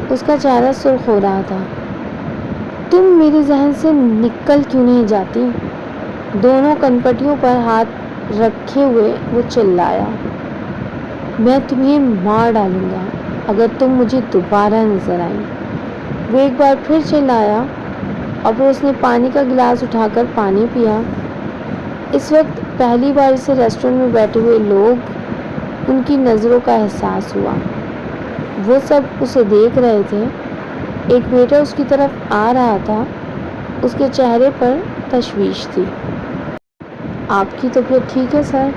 اس کا چہرہ سرخ ہو رہا تھا۔ تم میرے ذہن سے نکل کیوں نہیں جاتی؟ دونوں کنپٹیوں پر ہاتھ رکھے ہوئے وہ چلایا۔ میں تمہیں مار ڈالوں گا اگر تم مجھے دوبارہ نظر آئی۔ وہ ایک بار پھر چلایا اور پھر اس نے پانی کا گلاس اٹھا کر پانی پیا۔ اس وقت پہلی بار اسے ریسٹورنٹ میں بیٹھے ہوئے لوگ، ان کی نظروں کا احساس ہوا۔ وہ سب اسے دیکھ رہے تھے۔ ایک ویٹر اس کی طرف آ رہا تھا، اس کے چہرے پر تشویش تھی۔ آپ کی طبیعت ٹھیک ہے سر؟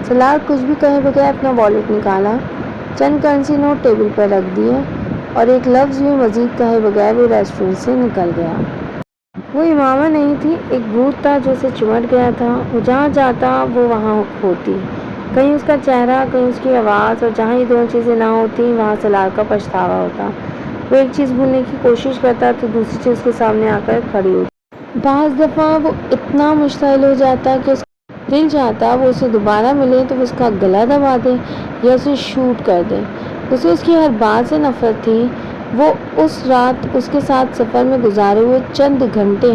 سالار کچھ بھی کہے بغیر اپنا والیٹ نکالا، چند کرنسی نوٹ ٹیبل پر رکھ دیے اور ایک لفظ بھی مزید کہے بغیر وہ ریسٹورنٹ سے نکل گیا۔ وہ امامہ نہیں تھی، ایک بھوت تھا جو اسے چمٹ گیا تھا۔ وہ جہاں جاتا وہ وہاں ہوتی، کہیں اس کا چہرہ، کہیں اس کی آواز، اور جہاں یہ دونوں چیزیں نہ ہوتی وہاں سالار کا پچھتاوا ہوتا۔ وہ ایک چیز بھولنے کی کوشش کرتا تو دوسری چیز اس کے سامنے آ کر کھڑی ہوتی۔ بعض دفعہ وہ اتنا مشتعل ہو جاتا کہ اس کا دل چاہتا وہ اسے دوبارہ ملے تو وہ اس کا گلا دبا دے یا اسے شوٹ کر دے۔ اسے اس کی ہر بات سے نفرت تھی۔ وہ اس رات اس کے ساتھ سفر میں گزارے ہوئے چند گھنٹے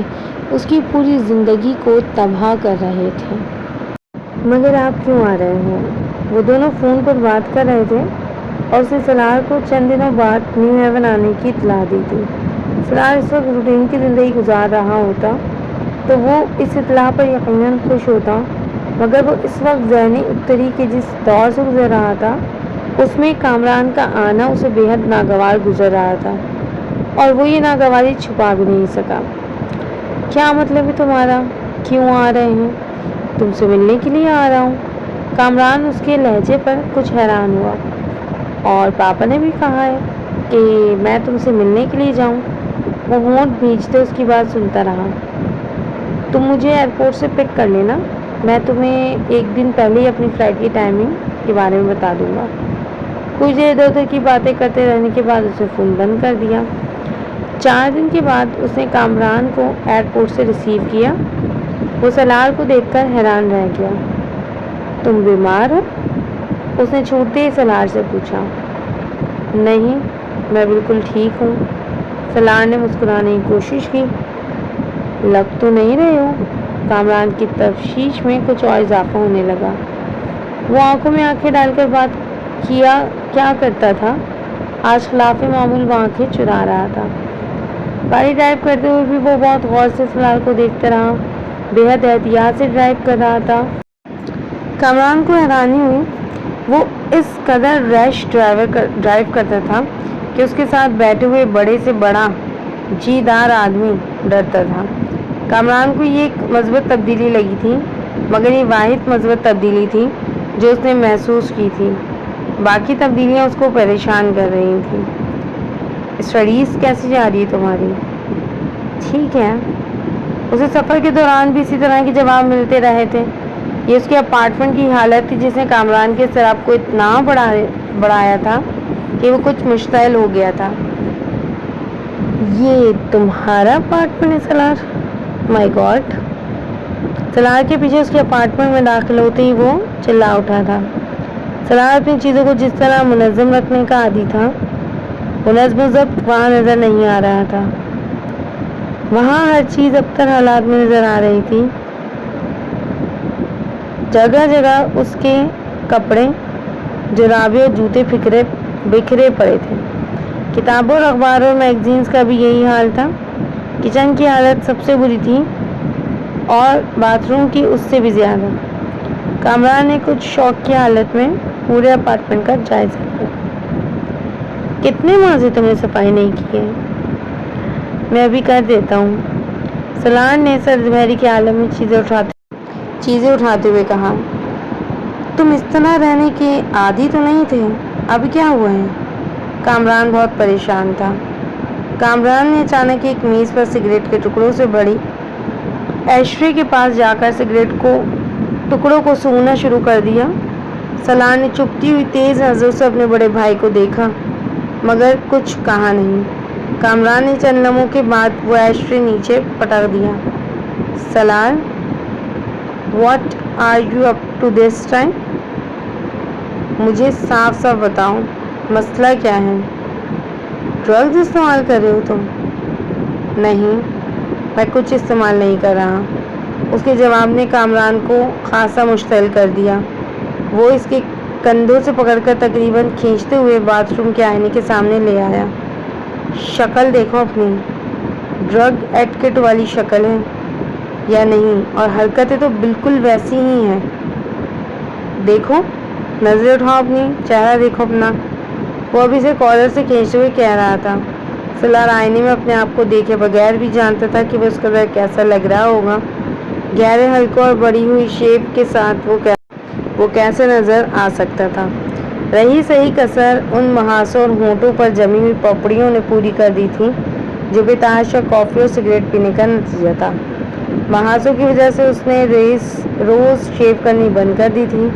اس کی پوری زندگی کو تباہ کر رہے تھے۔ مگر آپ کیوں آ رہے ہیں؟ وہ دونوں فون پر بات کر رہے تھے اور اس نے سالار کو چند دنوں بعد نیو ہیون آنے کی اطلاع دی تھی۔ سالار اس وقت روٹین کی زندگی گزار رہا ہوتا تو وہ اس اطلاع پر یقیناً خوش ہوتا، مگر وہ اس وقت ذہنی ابتری کے جس دور سے گزر رہا تھا اس میں کامران کا آنا اسے بے حد ناگوار گزر رہا تھا، اور وہ یہ ناگواری چھپا بھی نہیں سکا۔ کیا مطلب ہے تمہارا؟ کیوں آ رہے ہیں؟ تم سے ملنے کے لیے آ رہا ہوں۔ کامران اس کے لہجے پر کچھ حیران ہوا۔ اور پاپا نے بھی کہا ہے کہ میں تم سے ملنے کے لیے جاؤں؟ وہ ہونٹ بھیجتے اس کی بات سنتا رہا۔ تم مجھے ایئرپورٹ سے پک کر لینا، میں تمہیں ایک دن پہلے ہی اپنی فلائٹ کی ٹائمنگ کے بارے میں بتا دوں گا۔ کچھ دیر ادھر ادھر کی باتیں کرتے رہنے کے بعد اس نے فون بند کر دیا۔ 4 دن کے بعد اس نے کامران کو ایئرپورٹ سے ریسیو کیا۔ وہ سلار کو دیکھ کر حیران رہ گیا۔ تم بیمار ہو؟ اس نے چھوٹے ہی سلار سے پوچھا۔ نہیں، میں بالکل ٹھیک ہوں، سلار نے مسکرانے کی کوشش کی۔ لگ تو نہیں رہے ہو۔ کامران کی تشویش میں کچھ اور اضافہ ہونے لگا۔ وہ آنکھوں میں آنکھیں ڈال کر بات کیا کرتا تھا، آج خلاف معمول وہ آنکھیں چرا رہا تھا۔ گاڑی ڈرائیو کرتے ہوئے بھی وہ بہت غور سے سلار کو دیکھتا رہا، بے حد احتیاط سے ڈرائیو کر رہا تھا۔ کامران کو حیرانی ہوئی، وہ اس قدر ریش ڈرائیو کرتا تھا کہ اس کے ساتھ بیٹھے ہوئے بڑے سے بڑا جی دار آدمی ڈرتا تھا۔ کامران کو یہ ایک مثبت تبدیلی لگی تھی، مگر یہ واحد مثبت تبدیلی تھی جو اس نے محسوس کی تھی۔ باقی تبدیلیاں اس کو پریشان کر رہی تھیں۔ اسٹڈیز کیسی جا رہی ہے تمہاری؟ ٹھیک ہے۔ اسے سفر کے دوران بھی اسی طرح کے جواب ملتے رہے تھے۔ یہ اس کے اپارٹمنٹ کی حالت تھی جس نے کامران کے اضطراب کو اتنا بڑھایا تھا کہ وہ کچھ مشتعل ہو گیا تھا۔ یہ تمہارا اپارٹمنٹ ہے سلار؟ مائی گاڈ! سلار کے پیچھے اس کے اپارٹمنٹ میں داخل ہوتے ہی وہ چلا اٹھا تھا۔ سلار اپنی چیزوں کو جس طرح منظم رکھنے کا عادی تھا، وہ نظم و ضبط وہاں نظر نہیں آ رہا تھا۔ وہاں ہر چیز ابتر حالات میں نظر آ رہی تھی۔ جگہ جگہ اس کے کپڑے، جرابیں اور جوتے بکھرے پڑے تھے۔ کتابوں اور اخباروں اور میگزینز کا بھی یہی حال تھا۔ کچن کی حالت سب سے بری تھی اور باتھ روم کی اس سے بھی زیادہ۔ کامران نے کچھ شوق کی حالت میں پورے اپارٹمنٹ کا جائزہ لیا۔ کتنے ماہ سے تم نے صفائی نہیں کی ہے؟ میں ابھی کر دیتا ہوں، سلار نے سرد بحری کے عالم میں چیزیں اٹھاتے ہوئے کہا۔ تم اس طرح رہنے کے عادی تو نہیں تھے، اب کیا ہوا ہے؟ کامران بہت پریشان تھا۔ کامران نے اچانک ایک میز پر سگریٹ کے ٹکڑوں سے بڑی ایشٹرے کے پاس جا کر سگریٹ ٹکڑوں کو سونگھنا شروع کر دیا۔ سلار نے چپتی ہوئی تیز نظروں سے اپنے بڑے بھائی کو دیکھا، مگر کچھ کہا نہیں۔ کامران نے چند لمحوں کے بعد وہ ایشٹرے نیچے پٹک دیا۔ Salar, what are you up to this time? مجھے صاف صاف بتاؤ، مسئلہ کیا ہے؟ ڈرگز استعمال کر رہے ہو تم؟ نہیں، میں کچھ استعمال نہیں کر رہا۔ اس کے جواب نے کامران کو خاصا مشتعل کر دیا۔ وہ اس کے کندھوں سے پکڑ کر تقریباً کھینچتے ہوئے باتھ روم کے آئینے کے سامنے لے آیا۔ شکل دیکھو اپنی، ڈرگ ایڈکٹ والی شکل ہے یا نہیں، اور حرکتیں تو بالکل ویسی ہی ہیں۔ دیکھو، نظریں اٹھاؤ اپنی، چہرہ دیکھو اپنا۔ وہ ابھی سے کالر سے کھینچتے ہوئے کہہ رہا تھا۔ سلار آئینے میں اپنے آپ کو دیکھے بغیر بھی جانتا تھا کہ وہ اس قدر کیسا لگ رہا ہوگا۔ گہرے حلقوں اور بڑی ہوئی شیپ کے ساتھ وہ کیسے نظر آ سکتا تھا؟ رہی صحیح کسر ان محاسوں اور ہونٹوں پر جمی ہوئی پپڑیوں نے پوری کر دی تھی جو بے تحاشا کافی اور سگریٹ پینے کا نتیجہ تھا۔ محاسوں کی وجہ سے اس نے روز شیو کرنی بند کر دی تھی۔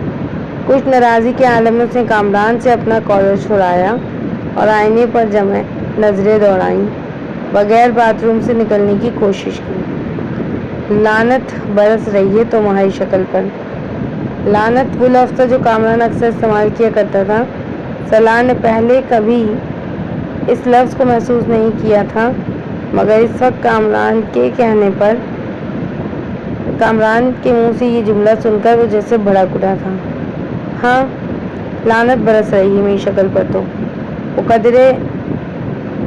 کچھ ناراضی کے عالم میں اس نے کامران سے اپنا کالر چھڑایا اور آئینے پر جمع نظریں دوڑائیں، بغیر باتھ روم سے نکلنے کی کوشش کی۔ لعنت برس رہی ہے تمہاری شکل پر۔ لعنت وہ لفظ تھا جو کامران اکثر استعمال کیا کرتا تھا۔ سلار نے پہلے کبھی اس لفظ کو محسوس نہیں کیا تھا، مگر اس وقت کامران کے منہ سے یہ جملہ سن کر وہ جیسے بھڑک اٹھا تھا۔ ہاں، لعنت برس رہی ہے میری شکل پر تو۔ وہ قدرے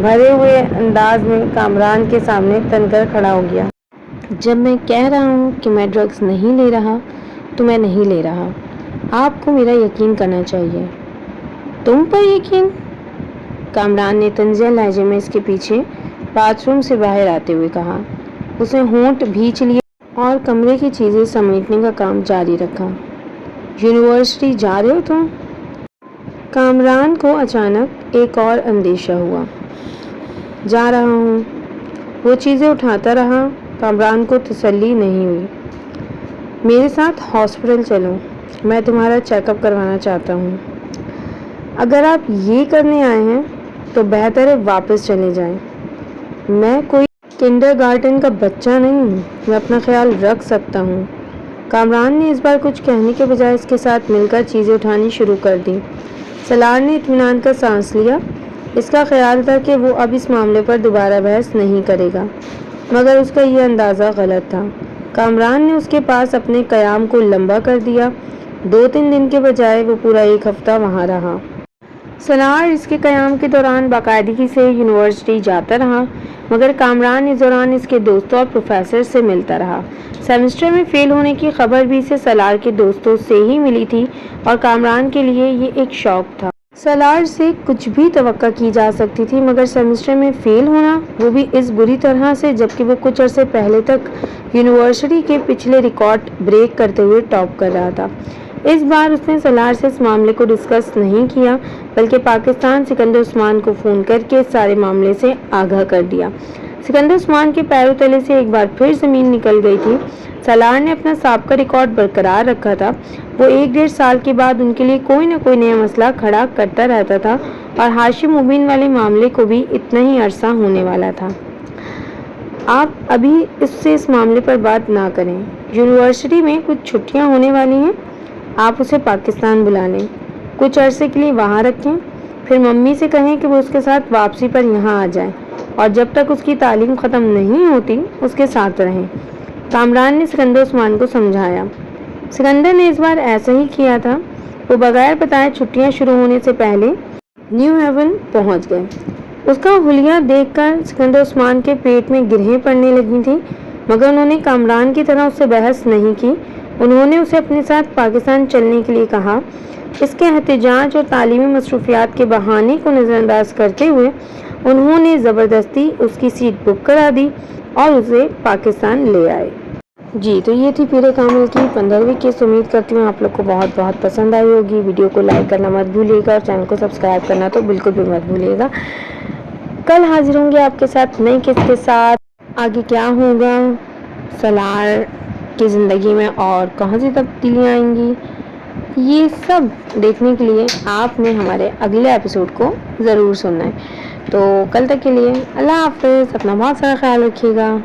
بھرے ہوئے انداز میں کامران کے سامنے تن کر کھڑا ہو گیا۔ جب میں کہہ رہا ہوں کہ میں ڈرگز نہیں لے رہا تو میں نہیں لے رہا۔ آپ کو میرا یقین کرنا چاہیے۔ تم پر یقین؟ کامران نے طنزیہ لہجے میں اس کے پیچھے باتھ روم سے باہر آتے ہوئے کہا۔ اس نے ہونٹ بھینچ لیے اور کمرے کی چیزیں سمیٹنے کا کام جاری رکھا۔ یونیورسٹی جا رہے ہو تم؟ کامران کو اچانک ایک اور اندیشہ ہوا۔ جا رہا ہوں، وہ چیزیں اٹھاتا رہا۔ کامران کو تسلی نہیں ہوئی۔ میرے ساتھ ہاسپٹل چلو، میں تمہارا چیک اپ کروانا چاہتا ہوں۔ اگر آپ یہ کرنے آئے ہیں تو بہتر ہے واپس چلے جائیں۔ میں کوئی کنڈر گارٹن کا بچہ نہیں ہوں، میں اپنا خیال رکھ سکتا ہوں۔ کامران نے اس بار کچھ کہنے کے بجائے اس کے ساتھ مل کر چیزیں اٹھانی شروع کر دی۔ سالار نے اطمینان کا سانس لیا۔ اس کا خیال تھا کہ وہ اب اس معاملے پر دوبارہ بحث نہیں کرے گا، مگر اس کا یہ اندازہ غلط تھا۔ کامران نے اس کے پاس اپنے قیام کو لمبا کر دیا۔ 2-3 دن کے بجائے وہ پورا 1 ہفتہ وہاں رہا۔ سالار اس کے قیام کے دوران باقاعدگی سے یونیورسٹی جاتا رہا، مگر کامران اس دوران اس کے دوستوں اور پروفیسر سے ملتا رہا۔ سیمسٹر میں فیل ہونے کی خبر بھی اسے سالار کے دوستوں سے ہی ملی تھی اور کامران کے لیے یہ ایک شوق تھا۔ سالار سے کچھ بھی توقع کی جا سکتی تھی، مگر سیمسٹر میں فیل ہونا، وہ بھی اس بری طرح سے جبکہ وہ کچھ عرصے پہلے تک یونیورسٹی کے پچھلے ریکارڈ بریک کرتے ہوئے ٹاپ کر رہا تھا۔ اس بار اس نے سالار سے اس معاملے کو ڈسکس نہیں کیا، بلکہ پاکستان سکندر عثمان کو فون کر کے اس سارے معاملے سے آگاہ کر دیا۔ سکندر عثمان کے پیروں تلے سے ایک بار پھر زمین نکل گئی تھی۔ سالار نے اپنا سابقہ ریکارڈ برقرار رکھا تھا۔ وہ 1-1.5 سال کے بعد ان کے لیے کوئی نہ کوئی نیا مسئلہ کھڑا کرتا رہتا تھا اور ہاشم مبین والے معاملے کو بھی اتنا ہی عرصہ ہونے والا تھا۔ آپ ابھی اس سے اس معاملے پر بات نہ کریں۔ یونیورسٹی میں کچھ چھٹیاں ہونے والی ہیں، آپ اسے پاکستان بلا لیں، کچھ عرصے کے لیے وہاں رکھیں، پھر ممی سے کہیں کہ وہ اس کے ساتھ واپسی پر یہاں آ جائیں اور جب تک اس کی تعلیم ختم نہیں ہوتی اس کے ساتھ رہیں۔ کامران نے سکندر عثمان کو سمجھایا۔ سکندر نے اس بار ایسا ہی کیا تھا۔ وہ بغیر بتائے چھٹیاں شروع ہونے سے پہلے نیو ہیون پہنچ گئے۔ اس کا حلیہ دیکھ کر سکندر عثمان کے پیٹ میں گرہیں پڑنے لگی تھیں، مگر انہوں نے کامران کی طرح اس سے بحث نہیں کی۔ انہوں نے اسے اپنے ساتھ پاکستان چلنے کے لیے کہا۔ اس کے احتجاج اور تعلیمی مصروفیات کے بہانے کو نظر انداز کرتے ہوئے انہوں نے زبردستی اس کی سیٹ بک کرا دی اور اسے پاکستان لے آئے۔ جی تو یہ تھی پیر کامل کی 15ویں قسط۔ امید کرتی ہوں آپ لوگ کو بہت بہت پسند آئی ہوگی۔ ویڈیو کو لائک کرنا مت بھولیے گا اور چینل کو سبسکرائب کرنا تو بالکل بھی مت بھولیے گا۔ کل حاضر ہوں گے آپ کے ساتھ نئی قسط کے ساتھ۔ آگے کیا ہوگا سالار کی زندگی میں اور کہاں سے تبدیلیاں آئیں گی، یہ سب دیکھنے کے لیے آپ نے ہمارے اگلے ایپیسوڈ کو ضرور سننا ہے۔ تو کل تک کے لیے اللہ حافظ، اپنا بہت سارا خیال رکھیے گا۔